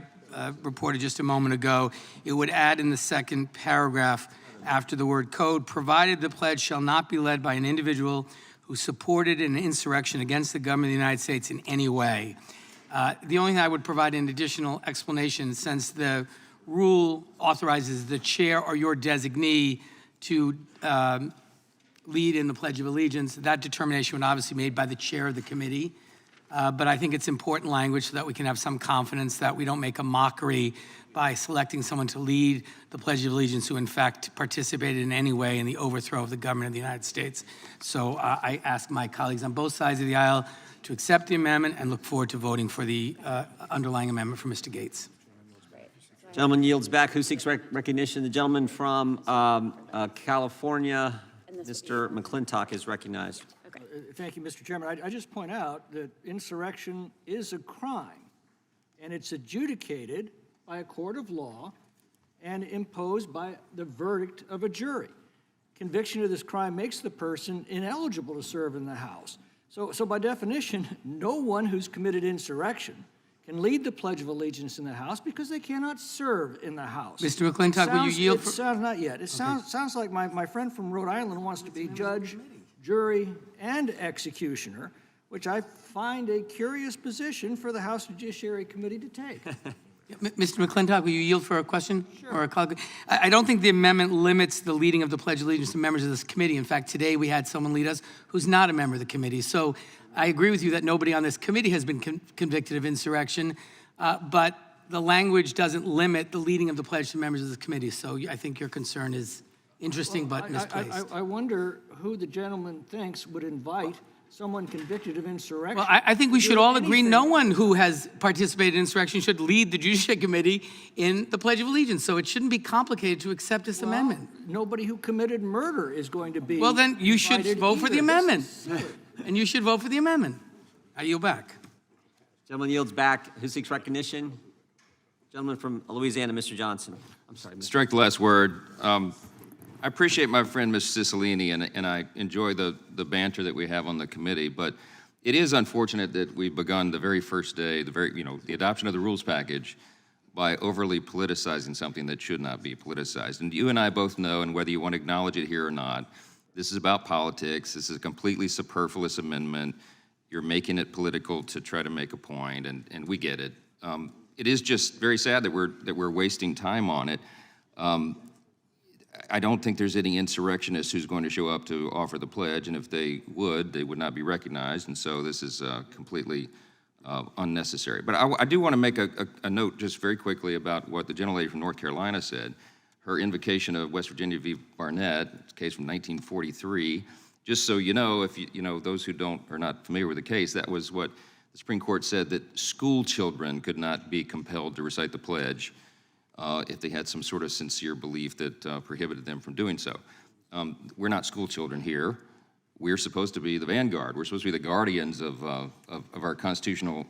reported just a moment ago. It would add in the second paragraph after the word code, provided the pledge shall not be led by an individual who supported an insurrection against the government of the United States in any way. The only thing I would provide an additional explanation, since the rule authorizes the chair or your designee to lead in the Pledge of Allegiance, that determination would obviously be made by the chair of the committee. But I think it's important language so that we can have some confidence that we don't make a mockery by selecting someone to lead the Pledge of Allegiance who in fact participated in any way in the overthrow of the government of the United States. So I ask my colleagues on both sides of the aisle to accept the amendment and look forward to voting for the underlying amendment from Mr. Gates. Gentleman yields back. Who seeks recognition? The gentleman from California, Mr. McClintock, is recognized. Thank you, Mr. Chairman. I just point out that insurrection is a crime, and it's adjudicated by a court of law and imposed by the verdict of a jury. Conviction of this crime makes the person ineligible to serve in the House. So by definition, no one who's committed insurrection can lead the Pledge of Allegiance in the House because they cannot serve in the House. Mr. McClintock, will you yield for... Not yet. It sounds like my friend from Rhode Island wants to be judge, jury, and executioner, which I find a curious position for the House Judiciary Committee to take. Mr. McClintock, will you yield for a question? Sure. Or a colleague? I don't think the amendment limits the leading of the Pledge of Allegiance to members of this committee. In fact, today we had someone lead us who's not a member of the committee. So I agree with you that nobody on this committee has been convicted of insurrection, but the language doesn't limit the leading of the pledge to members of the committee. So I think your concern is interesting but misplaced. I wonder who the gentleman thinks would invite someone convicted of insurrection. Well, I think we should all agree no one who has participated in insurrection should lead the Judiciary Committee in the Pledge of Allegiance. So it shouldn't be complicated to accept this amendment. Nobody who committed murder is going to be. Well, then you should vote for the amendment. Silly. And you should vote for the amendment. I yield back. Gentleman yields back. Who seeks recognition? Gentleman from Louisiana, Mr. Johnson. I'm sorry. Mr. Strike the last word. I appreciate my friend, Ms. Cicilline, and I enjoy the banter that we have on the committee, but it is unfortunate that we've begun the very first day, the adoption of the rules package by overly politicizing something that should not be politicized. And you and I both know, and whether you want to acknowledge it here or not, this is about politics. This is a completely superfluous amendment. You're making it political to try to make a point, and we get it. It is just very sad that we're wasting time on it. I don't think there's any insurrectionist who's going to show up to offer the pledge, and if they would not be recognized, and so this is completely unnecessary. But I do want to make a note just very quickly about what the gentlelady from North Carolina said. Her invocation of West Virginia v. Barnett, a case from 1943, just so you know, if you know, those who are not familiar with the case, that was what the Supreme Court said, that school children could not be compelled to recite the pledge if they had some sort of sincere belief that prohibited them from doing so. We're not school children here. We're supposed to be the vanguard. We're supposed to be the guardians of our constitutional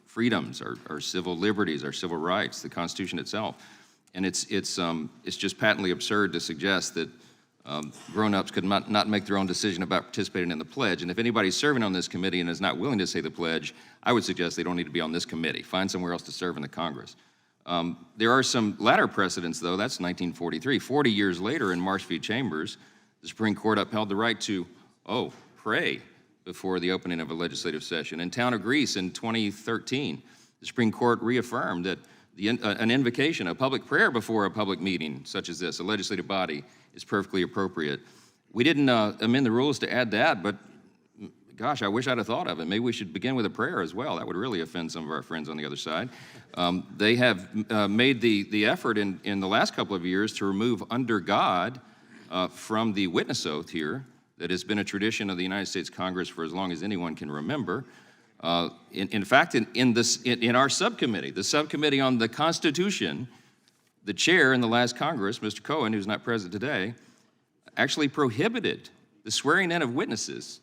freedoms, our civil liberties, our civil rights, the Constitution itself. And it's just patently absurd to suggest that grown-ups could not make their own decision about participating in the pledge. And if anybody's serving on this committee and is not willing to say the pledge, I would suggest they don't need to be on this committee. Find somewhere else to serve in the Congress. There are some latter precedents, though. That's 1943. 40 years later, in Marsh v. Chambers, the Supreme Court upheld the right to, pray before the opening of a legislative session. In Town of Greece in 2013, the Supreme Court reaffirmed that an invocation, a public prayer before a public meeting, such as this, a legislative body, is perfectly appropriate. We didn't amend the rules to add that, but gosh, I wish I'd have thought of it. Maybe we should begin with a prayer as well. That would really offend some of our friends on the other side. They have made the effort in the last couple of years to remove under God from the witness oath here that has been a tradition of the United States Congress for as long as anyone can remember. In fact, in our subcommittee, the subcommittee on the Constitution, the chair in the last Congress, Mr. Cohen, who's not present today, actually prohibited the swearing in of witnesses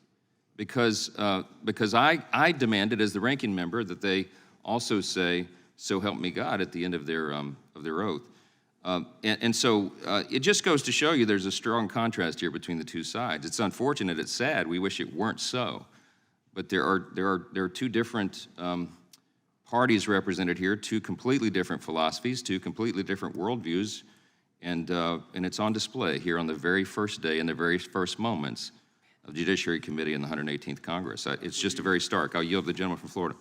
because I demanded as the ranking member that they also say, "So help me God," at the end of their oath. So it just goes to show you there's a strong contrast here between the two sides. It's unfortunate, it's sad, we wish it weren't so. But there are two different parties represented here, two completely different philosophies, two completely different worldviews, and it's on display here on the very first day and the very first moments of the Judiciary Committee in the 118th Congress. It's just a very stark. I'll yield to the gentleman from Florida.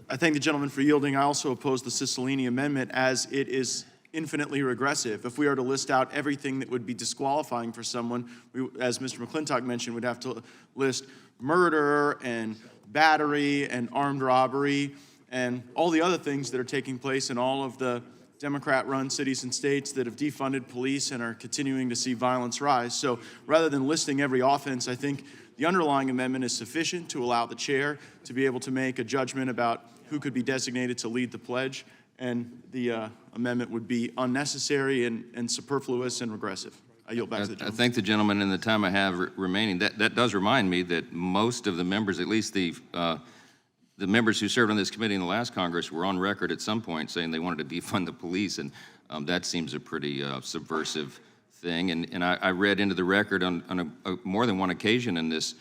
I thank the gentleman for yielding. I also oppose the Cicilline Amendment as it is infinitely regressive. If we are to list out everything that would be disqualifying for someone, we, as Mr. McClintock mentioned, would have to list murder and battery and armed robbery and all the other things that are taking place in all of the Democrat-run cities and states that have defunded police and are continuing to see violence rise. So rather than listing every offense, I think the underlying amendment is sufficient to allow the chair to be able to make a judgment about who could be designated to lead the pledge, and the amendment would be unnecessary and superfluous and regressive. I yield back to the gentleman. I thank the gentleman in the time I have remaining. That does remind me that most of the members, at least the members who served on this committee in the last Congress, were on record at some point saying they wanted to defund the police, and that seems a pretty subversive thing. And I read into the record on more than one occasion in this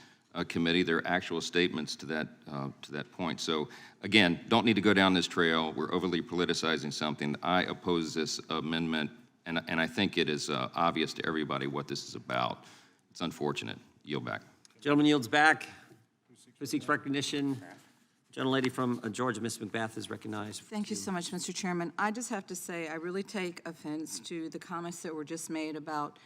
committee their actual statements to that point. So again, don't need to go down this trail. We're overly politicizing something. I oppose this amendment, and I think it is obvious to everybody what this is about. It's unfortunate. Yield back. Gentleman yields back. Who seeks recognition? Gentlelady from Georgia, Ms. McBath, is recognized. Thank you so much, Mr. Chairman. I just have to say I really take offense to the comments that were just made about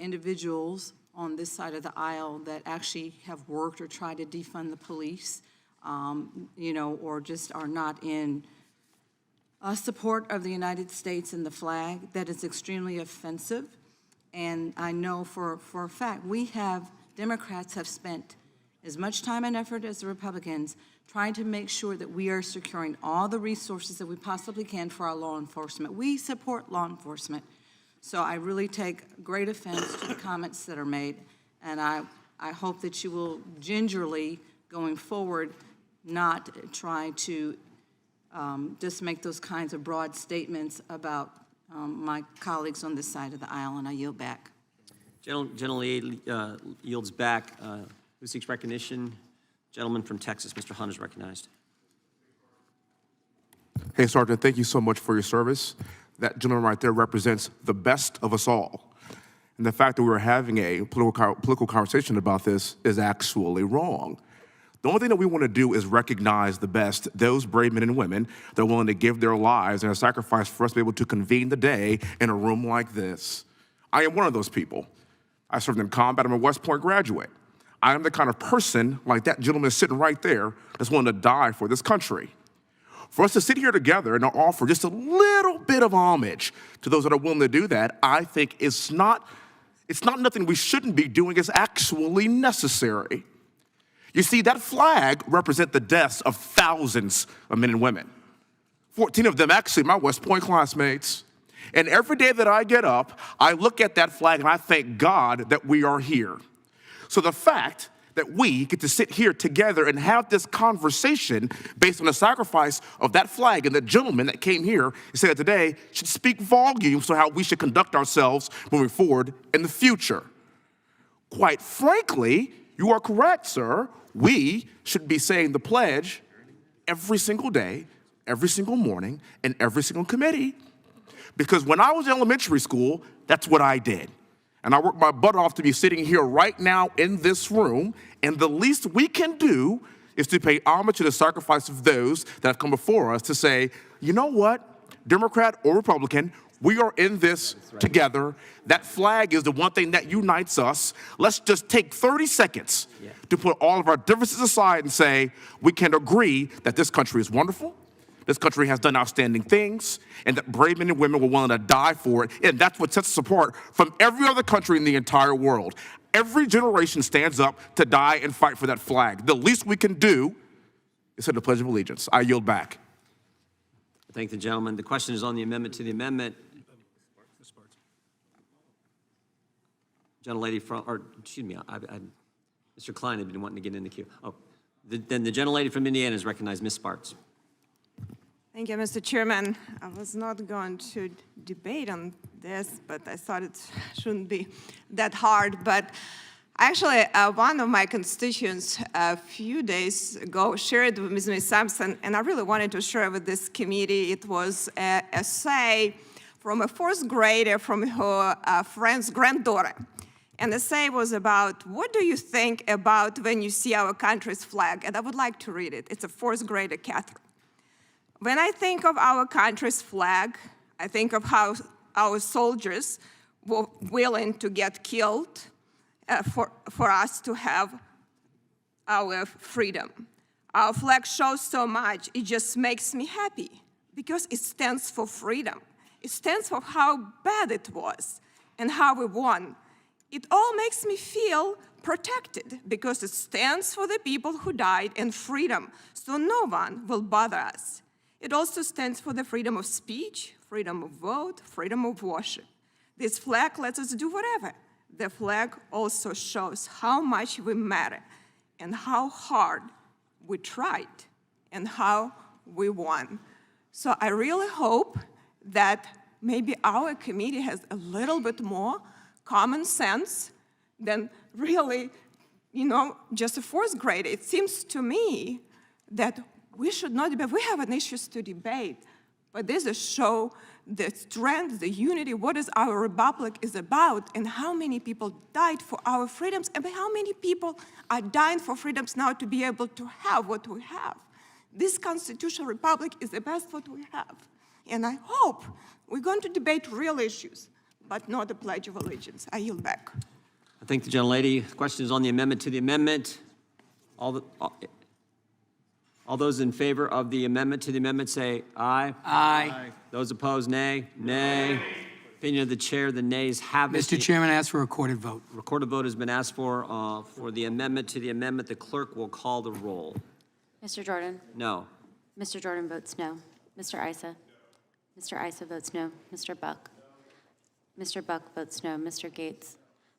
individuals on this side of the aisle that actually have worked or tried to defund the police, or just are not in support of the United States and the flag. That is extremely offensive. And I know for a fact Democrats have spent as much time and effort as the Republicans trying to make sure that we are securing all the resources that we possibly can for our law enforcement. We support law enforcement. So I really take great offense to the comments that are made, and I hope that you will gingerly, going forward, not try to just make those kinds of broad statements about my colleagues on this side of the aisle, and I yield back. Gentlelady yields back. Who seeks recognition? Gentleman from Texas, Mr. Hunt, is recognized. Hey, Sergeant, thank you so much for your service. That gentleman right there represents the best of us all. And the fact that we're having a political conversation about this is actually wrong. The only thing that we want to do is recognize the best, those brave men and women that are willing to give their lives and a sacrifice for us to be able to convene the day in a room like this. I am one of those people. I served in combat. I'm a West Point graduate. I am the kind of person, like that gentleman sitting right there, that's willing to die for this country. For us to sit here together and offer just a little bit of homage to those that are willing to do that, I think it's not nothing we shouldn't be doing. It's actually necessary. You see, that flag represents the deaths of thousands of men and women. 14 of them actually my West Point classmates. And every day that I get up, I look at that flag and I thank God that we are here. So the fact that we get to sit here together and have this conversation based on the sacrifice of that flag and the gentleman that came here and said today should speak volumes to how we should conduct ourselves moving forward in the future. Quite frankly, you are correct, sir. We should be saying the pledge every single day, every single morning, and every single committee. Because when I was in elementary school, that's what I did. And I worked my butt off to be sitting here right now in this room, and the least we can do is to pay homage to the sacrifice of those that have come before us to say, you know what, Democrat or Republican, We are in this together. That flag is the one thing that unites us. Let's just take 30 seconds to put all of our differences aside and say, we can agree that this country is wonderful, this country has done outstanding things, and that brave men and women were willing to die for it. And that's what sets us apart from every other country in the entire world. Every generation stands up to die and fight for that flag. The least we can do is say the Pledge of Allegiance. I yield back. Thank the gentleman. The question is on the amendment to the amendment. Gentlelady from, or excuse me, Mr. Klein had been wanting to get in the queue. Oh, then the gentlelady from Indiana is recognized, Ms. Sparks. Thank you, Mr. Chairman. I was not going to debate on this, but I thought it shouldn't be that hard. But actually, one of my constituents a few days ago shared with Ms. Sampson, and I really wanted to share with this committee. It was an essay from a fourth grader from her friend's granddaughter. And the essay was about, what do you think about when you see our country's flag? And I would like to read it. It's a fourth grader, Catherine. When I think of our country's flag, I think of how our soldiers were willing to get killed for us to have our freedom. Our flag shows so much, it just makes me happy because it stands for freedom. It stands for how bad it was and how we won. It all makes me feel protected because it stands for the people who died and freedom, so no one will bother us. It also stands for the freedom of speech, freedom of vote, freedom of worship. This flag lets us do whatever. The flag also shows how much we matter and how hard we tried and how we won. So I really hope that maybe our committee has a little bit more common sense than really, just a fourth grade. It seems to me that we should not debate. We have an issues to debate, but this is show the strength, the unity, what is our republic is about, and how many people died for our freedoms, and how many people are dying for freedoms now to be able to have what we have. This constitutional republic is the best what we have. And I hope we're going to debate real issues, but not the Pledge of Allegiance. I yield back. I thank the gentlelady. The question is on the amendment to the amendment. All those in favor of the amendment to the amendment say aye. Aye. Those opposed, nay. Nay. Opinion of the chair, the nays have it. Mr. Chairman, I ask for a recorded vote. Recorded vote has been asked for the amendment to the amendment. The clerk will call the roll. Mr. Jordan? No. Mr. Jordan votes no. Mr. Issa? Mr. Issa votes no. Mr. Buck? Mr. Buck votes no. Mr. Gates?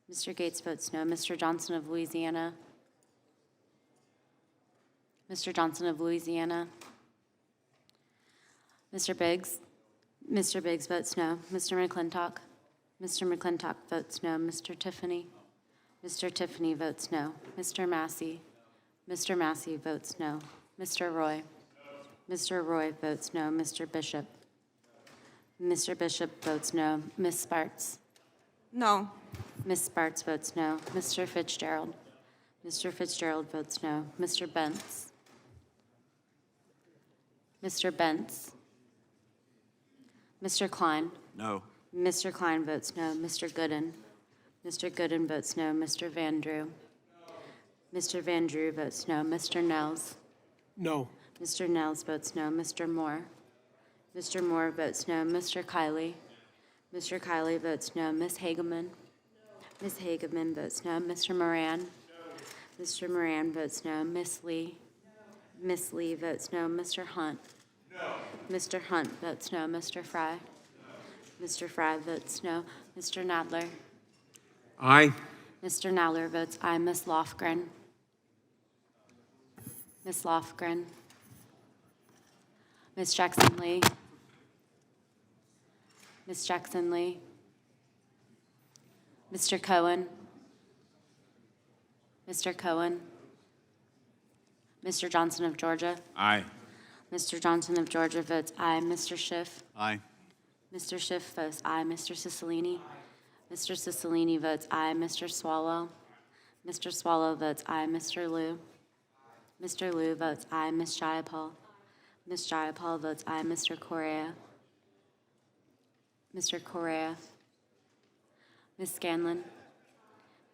Mr. Gates votes no. Mr. Johnson of Louisiana? Mr. Johnson of Louisiana? Mr. Biggs? Mr. Biggs votes no. Mr. McClintock? Mr. McClintock votes no. Mr. Tiffany? Mr. Tiffany votes no. Mr. Massey? Mr. Massey votes no. Mr. Roy? Mr. Roy votes no. Mr. Bishop? Mr. Bishop votes no. Ms. Sparts? No. Ms. Sparts votes no. Mr. Fitzgerald? Mr. Fitzgerald votes no. Mr. Bentz? Mr. Bentz? Mr. Klein? No. Mr. Klein votes no. Mr. Gooden? Mr. Gooden votes no. Mr. Van Drew? Mr. Van Drew votes no. Mr. Nels? No. Mr. Nels votes no. Mr. Moore? Mr. Moore votes no. Mr. Kiley? Mr. Kiley votes no. Ms. Hageman? Ms. Hageman votes no. Mr. Moran? Mr. Moran votes no. Ms. Lee? Ms. Lee votes no. Mr. Hunt? Mr. Hunt votes no. Mr. Fry? Mr. Fry votes no. Mr. Nadler? Aye. Mr. Nadler votes aye. Ms. Lofgren? Ms. Lofgren? Ms. Jackson Lee? Ms. Jackson Lee? Mr. Cohen? Mr. Cohen? Mr. Johnson of Georgia? Aye. Mr. Johnson of Georgia votes aye. Mr. Schiff? Aye. Mr. Schiff votes aye. Mr. Cicilline? Mr. Cicilline votes aye. Mr. Swallow? Mr. Swallow votes aye. Mr. Liu? Mr. Liu votes aye. Ms. Jayapal? Ms. Jayapal votes aye. Mr. Correa? Mr. Correa. Ms. Scanlon.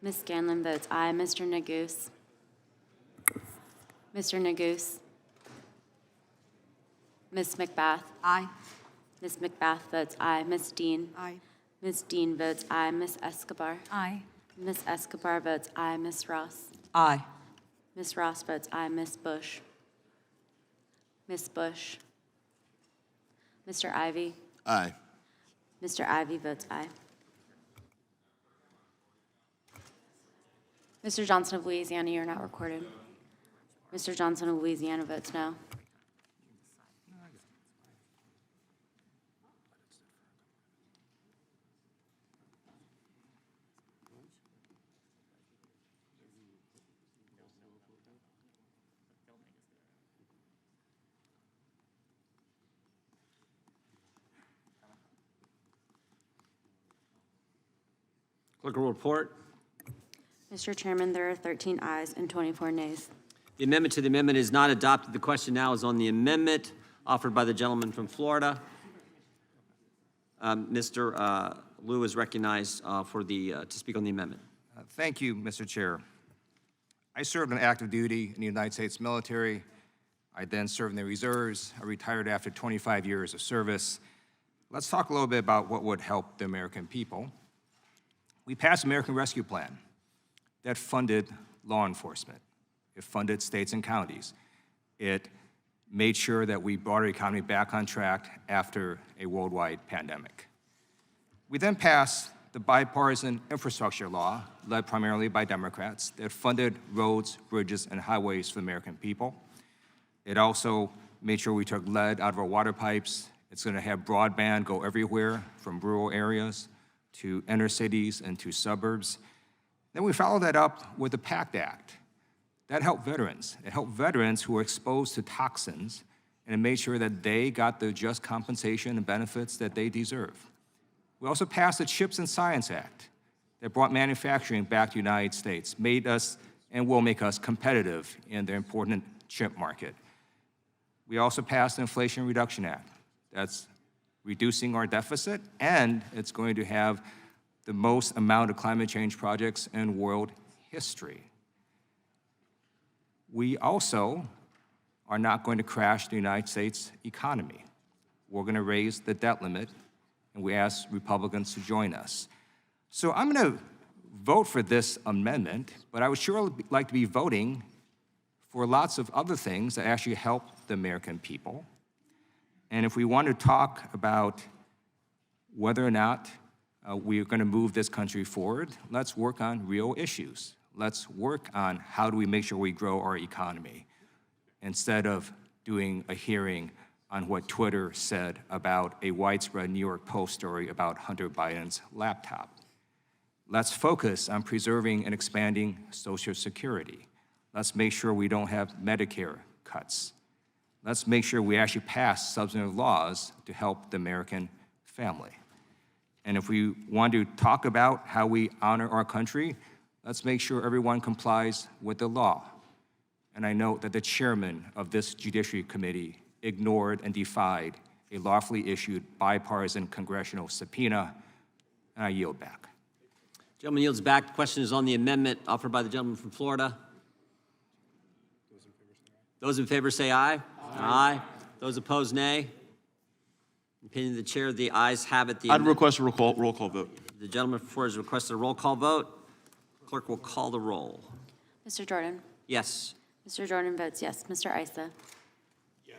Ms. Scanlon votes aye. Mr. Neguse. Mr. Neguse. Ms. McBath. Aye. Ms. McBath votes aye. Ms. Dean. Aye. Ms. Dean votes aye. Ms. Escobar. Aye. Ms. Escobar votes aye. Ms. Ross. Aye. Ms. Ross votes aye. Ms. Bush. Ms. Bush. Mr. Ivy. Aye. Mr. Ivy votes aye. Mr. Johnson of Louisiana, you're not recorded. Mr. Johnson of Louisiana votes no. Clerk will report. Mr. Chairman, there are 13 ayes and 24 nays. The amendment to the amendment is not adopted. The question now is on the amendment offered by the gentleman from Florida. Mr. Liu is recognized to speak on the amendment. Thank you, Mr. Chair. I served on active duty in the United States military. I then served in the reserves. I retired after 25 years of service. Let's talk a little bit about what would help the American people. We passed the American Rescue Plan that funded law enforcement. It funded states and counties. It made sure that we brought our economy back on track after a worldwide pandemic. We then passed the bipartisan infrastructure law, led primarily by Democrats, that funded roads, bridges, and highways for the American people. It also made sure we took lead out of our water pipes. It's going to have broadband go everywhere, from rural areas to inner cities and to suburbs. Then we followed that up with the PACT Act. That helped veterans. It helped veterans who were exposed to toxins, and it made sure that they got the just compensation and benefits that they deserve. We also passed the CHIPS and Science Act that brought manufacturing back to the United States, made us and will make us competitive in the important chip market. We also passed the Inflation Reduction Act. That's reducing our deficit, and it's going to have the most amount of climate change projects in world history. We also are not going to crash the United States economy. We're going to raise the debt limit, and we ask Republicans to join us. So I'm going to vote for this amendment, but I would sure like to be voting for lots of other things that actually help the American people. And if we want to talk about whether or not we're going to move this country forward, let's work on real issues. Let's work on how do we make sure we grow our economy instead of doing a hearing on what Twitter said about a widespread New York Post story about Hunter Biden's laptop. Let's focus on preserving and expanding Social Security. Let's make sure we don't have Medicare cuts. Let's make sure we actually pass substantive laws to help the American family. And if we want to talk about how we honor our country, let's make sure everyone complies with the law. And I note that the chairman of this Judiciary Committee ignored and defied a lawfully issued bipartisan congressional subpoena, and I yield back. Gentleman yields back. The question is on the amendment offered by the gentleman from Florida. Those in favor say aye. Aye. Those opposed, nay. Opinion of the chair, the ayes have it. I'd request a roll call vote. The gentleman from Florida has requested a roll call vote. Clerk will call the roll. Mr. Jordan? Yes. Mr. Jordan votes yes. Mr. Issa? Yes.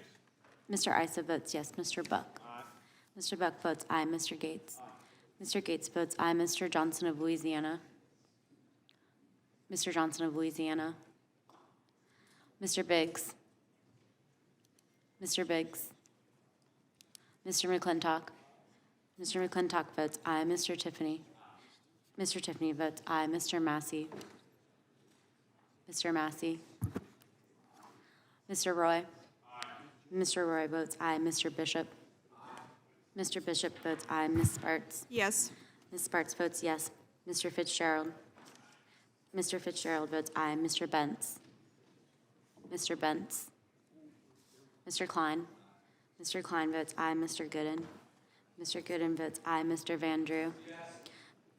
Mr. Issa votes yes. Mr. Buck? Aye. Mr. Buck votes aye. Mr. Gates? Mr. Gates votes aye. Mr. Johnson of Louisiana? Mr. Johnson of Louisiana? Mr. Biggs? Mr. Biggs? Mr. McClintock? Mr. McClintock votes aye. Mr. Tiffany? Mr. Tiffany votes aye. Mr. Massey? Mr. Massey? Mr. Roy? Mr. Roy votes aye. Mr. Bishop? Mr. Bishop votes aye. Ms. Sparks? Yes. Ms. Sparks votes yes. Mr. Fitzgerald? Mr. Fitzgerald votes aye. Mr. Bentz? Mr. Bentz? Mr. Klein? Mr. Klein votes aye. Mr. Gooden? Mr. Gooden votes aye. Mr. Van Drew?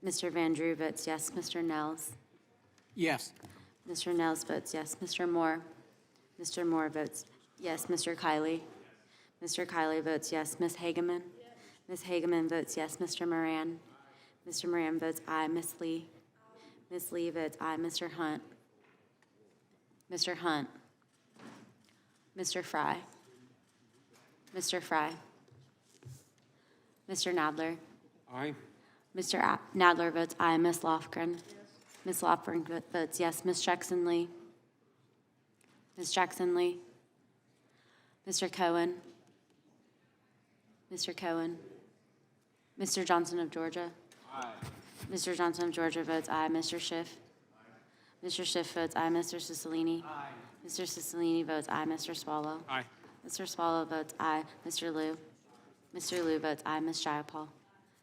Mr. Van Drew votes yes. Mr. Nels? Yes. Mr. Nels votes yes. Mr. Moore? Mr. Moore votes yes. Mr. Kiley? Mr. Kiley votes yes. Ms. Hageman? Ms. Hageman votes yes. Mr. Moran? Mr. Moran votes aye. Ms. Lee? Ms. Lee votes aye. Mr. Hunt? Mr. Hunt? Mr. Fry? Mr. Fry? Mr. Nadler? Aye. Mr. Nadler votes aye. Ms. Lofgren? Ms. Lofgren votes yes. Ms. Jackson Lee? Ms. Jackson Lee? Mr. Cohen? Mr. Cohen? Mr. Johnson of Georgia? Aye. Mr. Johnson of Georgia votes aye. Mr. Schiff? Mr. Schiff votes aye. Mr. Cicilline? Aye. Mr. Cicilline votes aye. Mr. Swallow? Aye. Mr. Swallow votes aye. Mr. Liu? Mr. Liu votes aye. Ms. Jayapal?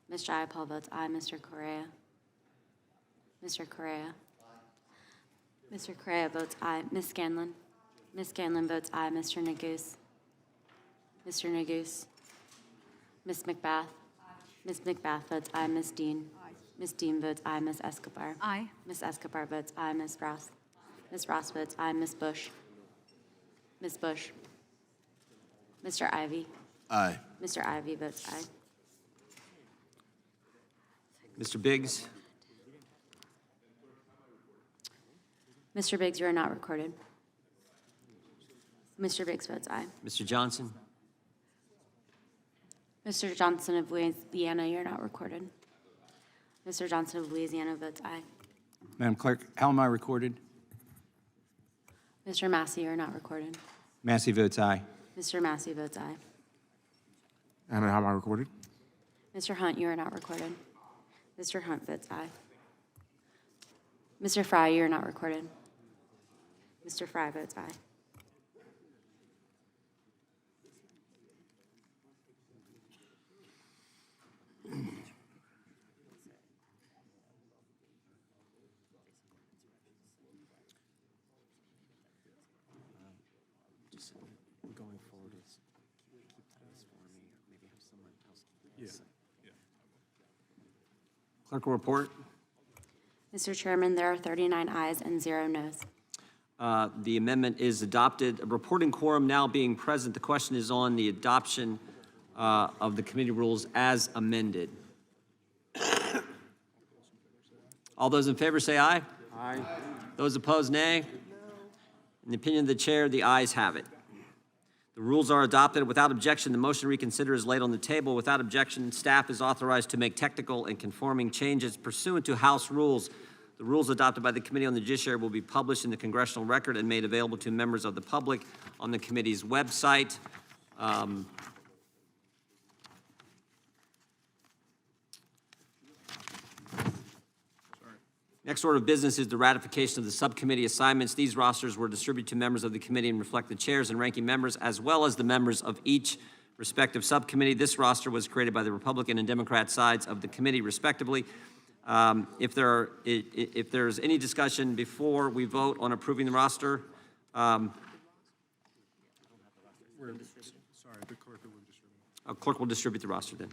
Ms. Jayapal votes aye. Mr. Correa? Mr. Correa? Mr. Correa votes aye. Ms. Scanlon? Ms. Scanlon votes aye. Mr. Neguse? Mr. Neguse? Ms. McBath? Ms. McBath votes aye. Ms. Dean? Ms. Dean votes aye. Ms. Escobar? Aye. Ms. Escobar votes aye. Ms. Ross? Ms. Ross votes aye. Ms. Bush? Ms. Bush? Mr. Ivy? Aye. Mr. Ivy votes aye. Mr. Biggs? Mr. Biggs, you are not recorded. Mr. Biggs votes aye. Mr. Johnson? Mr. Johnson of Louisiana, you're not recorded. Mr. Johnson of Louisiana votes aye. Madam Clerk, how am I recorded? Mr. Massey, you're not recorded. Massey votes aye. Mr. Massey votes aye. And how am I recorded? Mr. Hunt, you are not recorded. Mr. Hunt votes aye. Mr. Fry, you are not recorded. Mr. Fry votes aye. Going forward, keep ties for me, maybe have someone else. Yeah. Clerk will report. Mr. Chairman, there are 39 ayes and 0 noes. The amendment is adopted. A reporting quorum now being present, the question is on the adoption of the committee rules as amended. All those in favor say aye. Aye. Those opposed, nay. In the opinion of the chair, the ayes have it. The rules are adopted. Without objection, the motion to reconsider is laid on the table. Without objection, staff is authorized to make technical and conforming changes pursuant to House rules. The rules adopted by the Committee on the Judiciary will be published in the Congressional Record and made available to members of the public on the committee's website. Next order of business is the ratification of the subcommittee assignments. These rosters were distributed to members of the committee and reflect the chairs and ranking members, as well as the members of each respective subcommittee. This roster was created by the Republican and Democrat sides of the committee, respectively. If there's any discussion before we vote on approving the roster, clerk will distribute the roster then.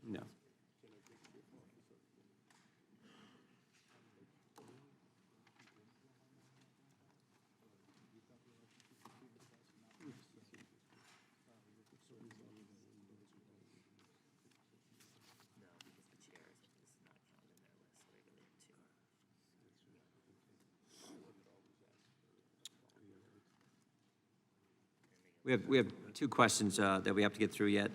No. We have two questions that we have to get through yet.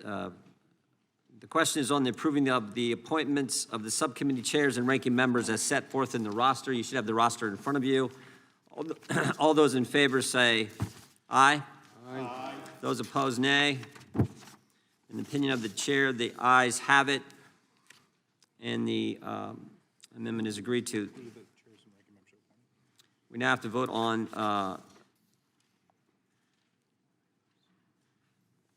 The question is on the approving of the appointments of the subcommittee chairs and ranking members as set forth in the roster. You should have the roster in front of you. All those in favor say aye. Aye. Those opposed, nay. In the opinion of the chair, the ayes have it, and the amendment is agreed to. We now have to vote on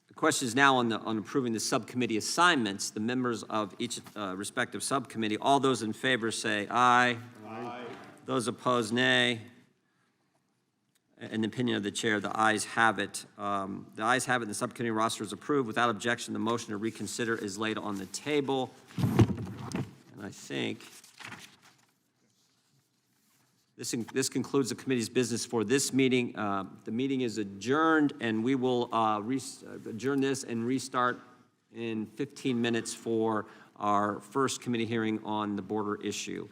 the question is now on approving the subcommittee assignments. The members of each respective subcommittee. All those in favor say aye. Aye. Those opposed, nay. In the opinion of the chair, the ayes have it. The ayes have it, and the subcommittee roster is approved. Without objection, the motion to reconsider is laid on the table. And I think this concludes the committee's business for this meeting. The meeting is adjourned, and we will adjourn this and restart in 15 minutes for our first committee hearing on the border issue.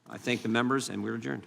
I thank the members, and we're adjourned.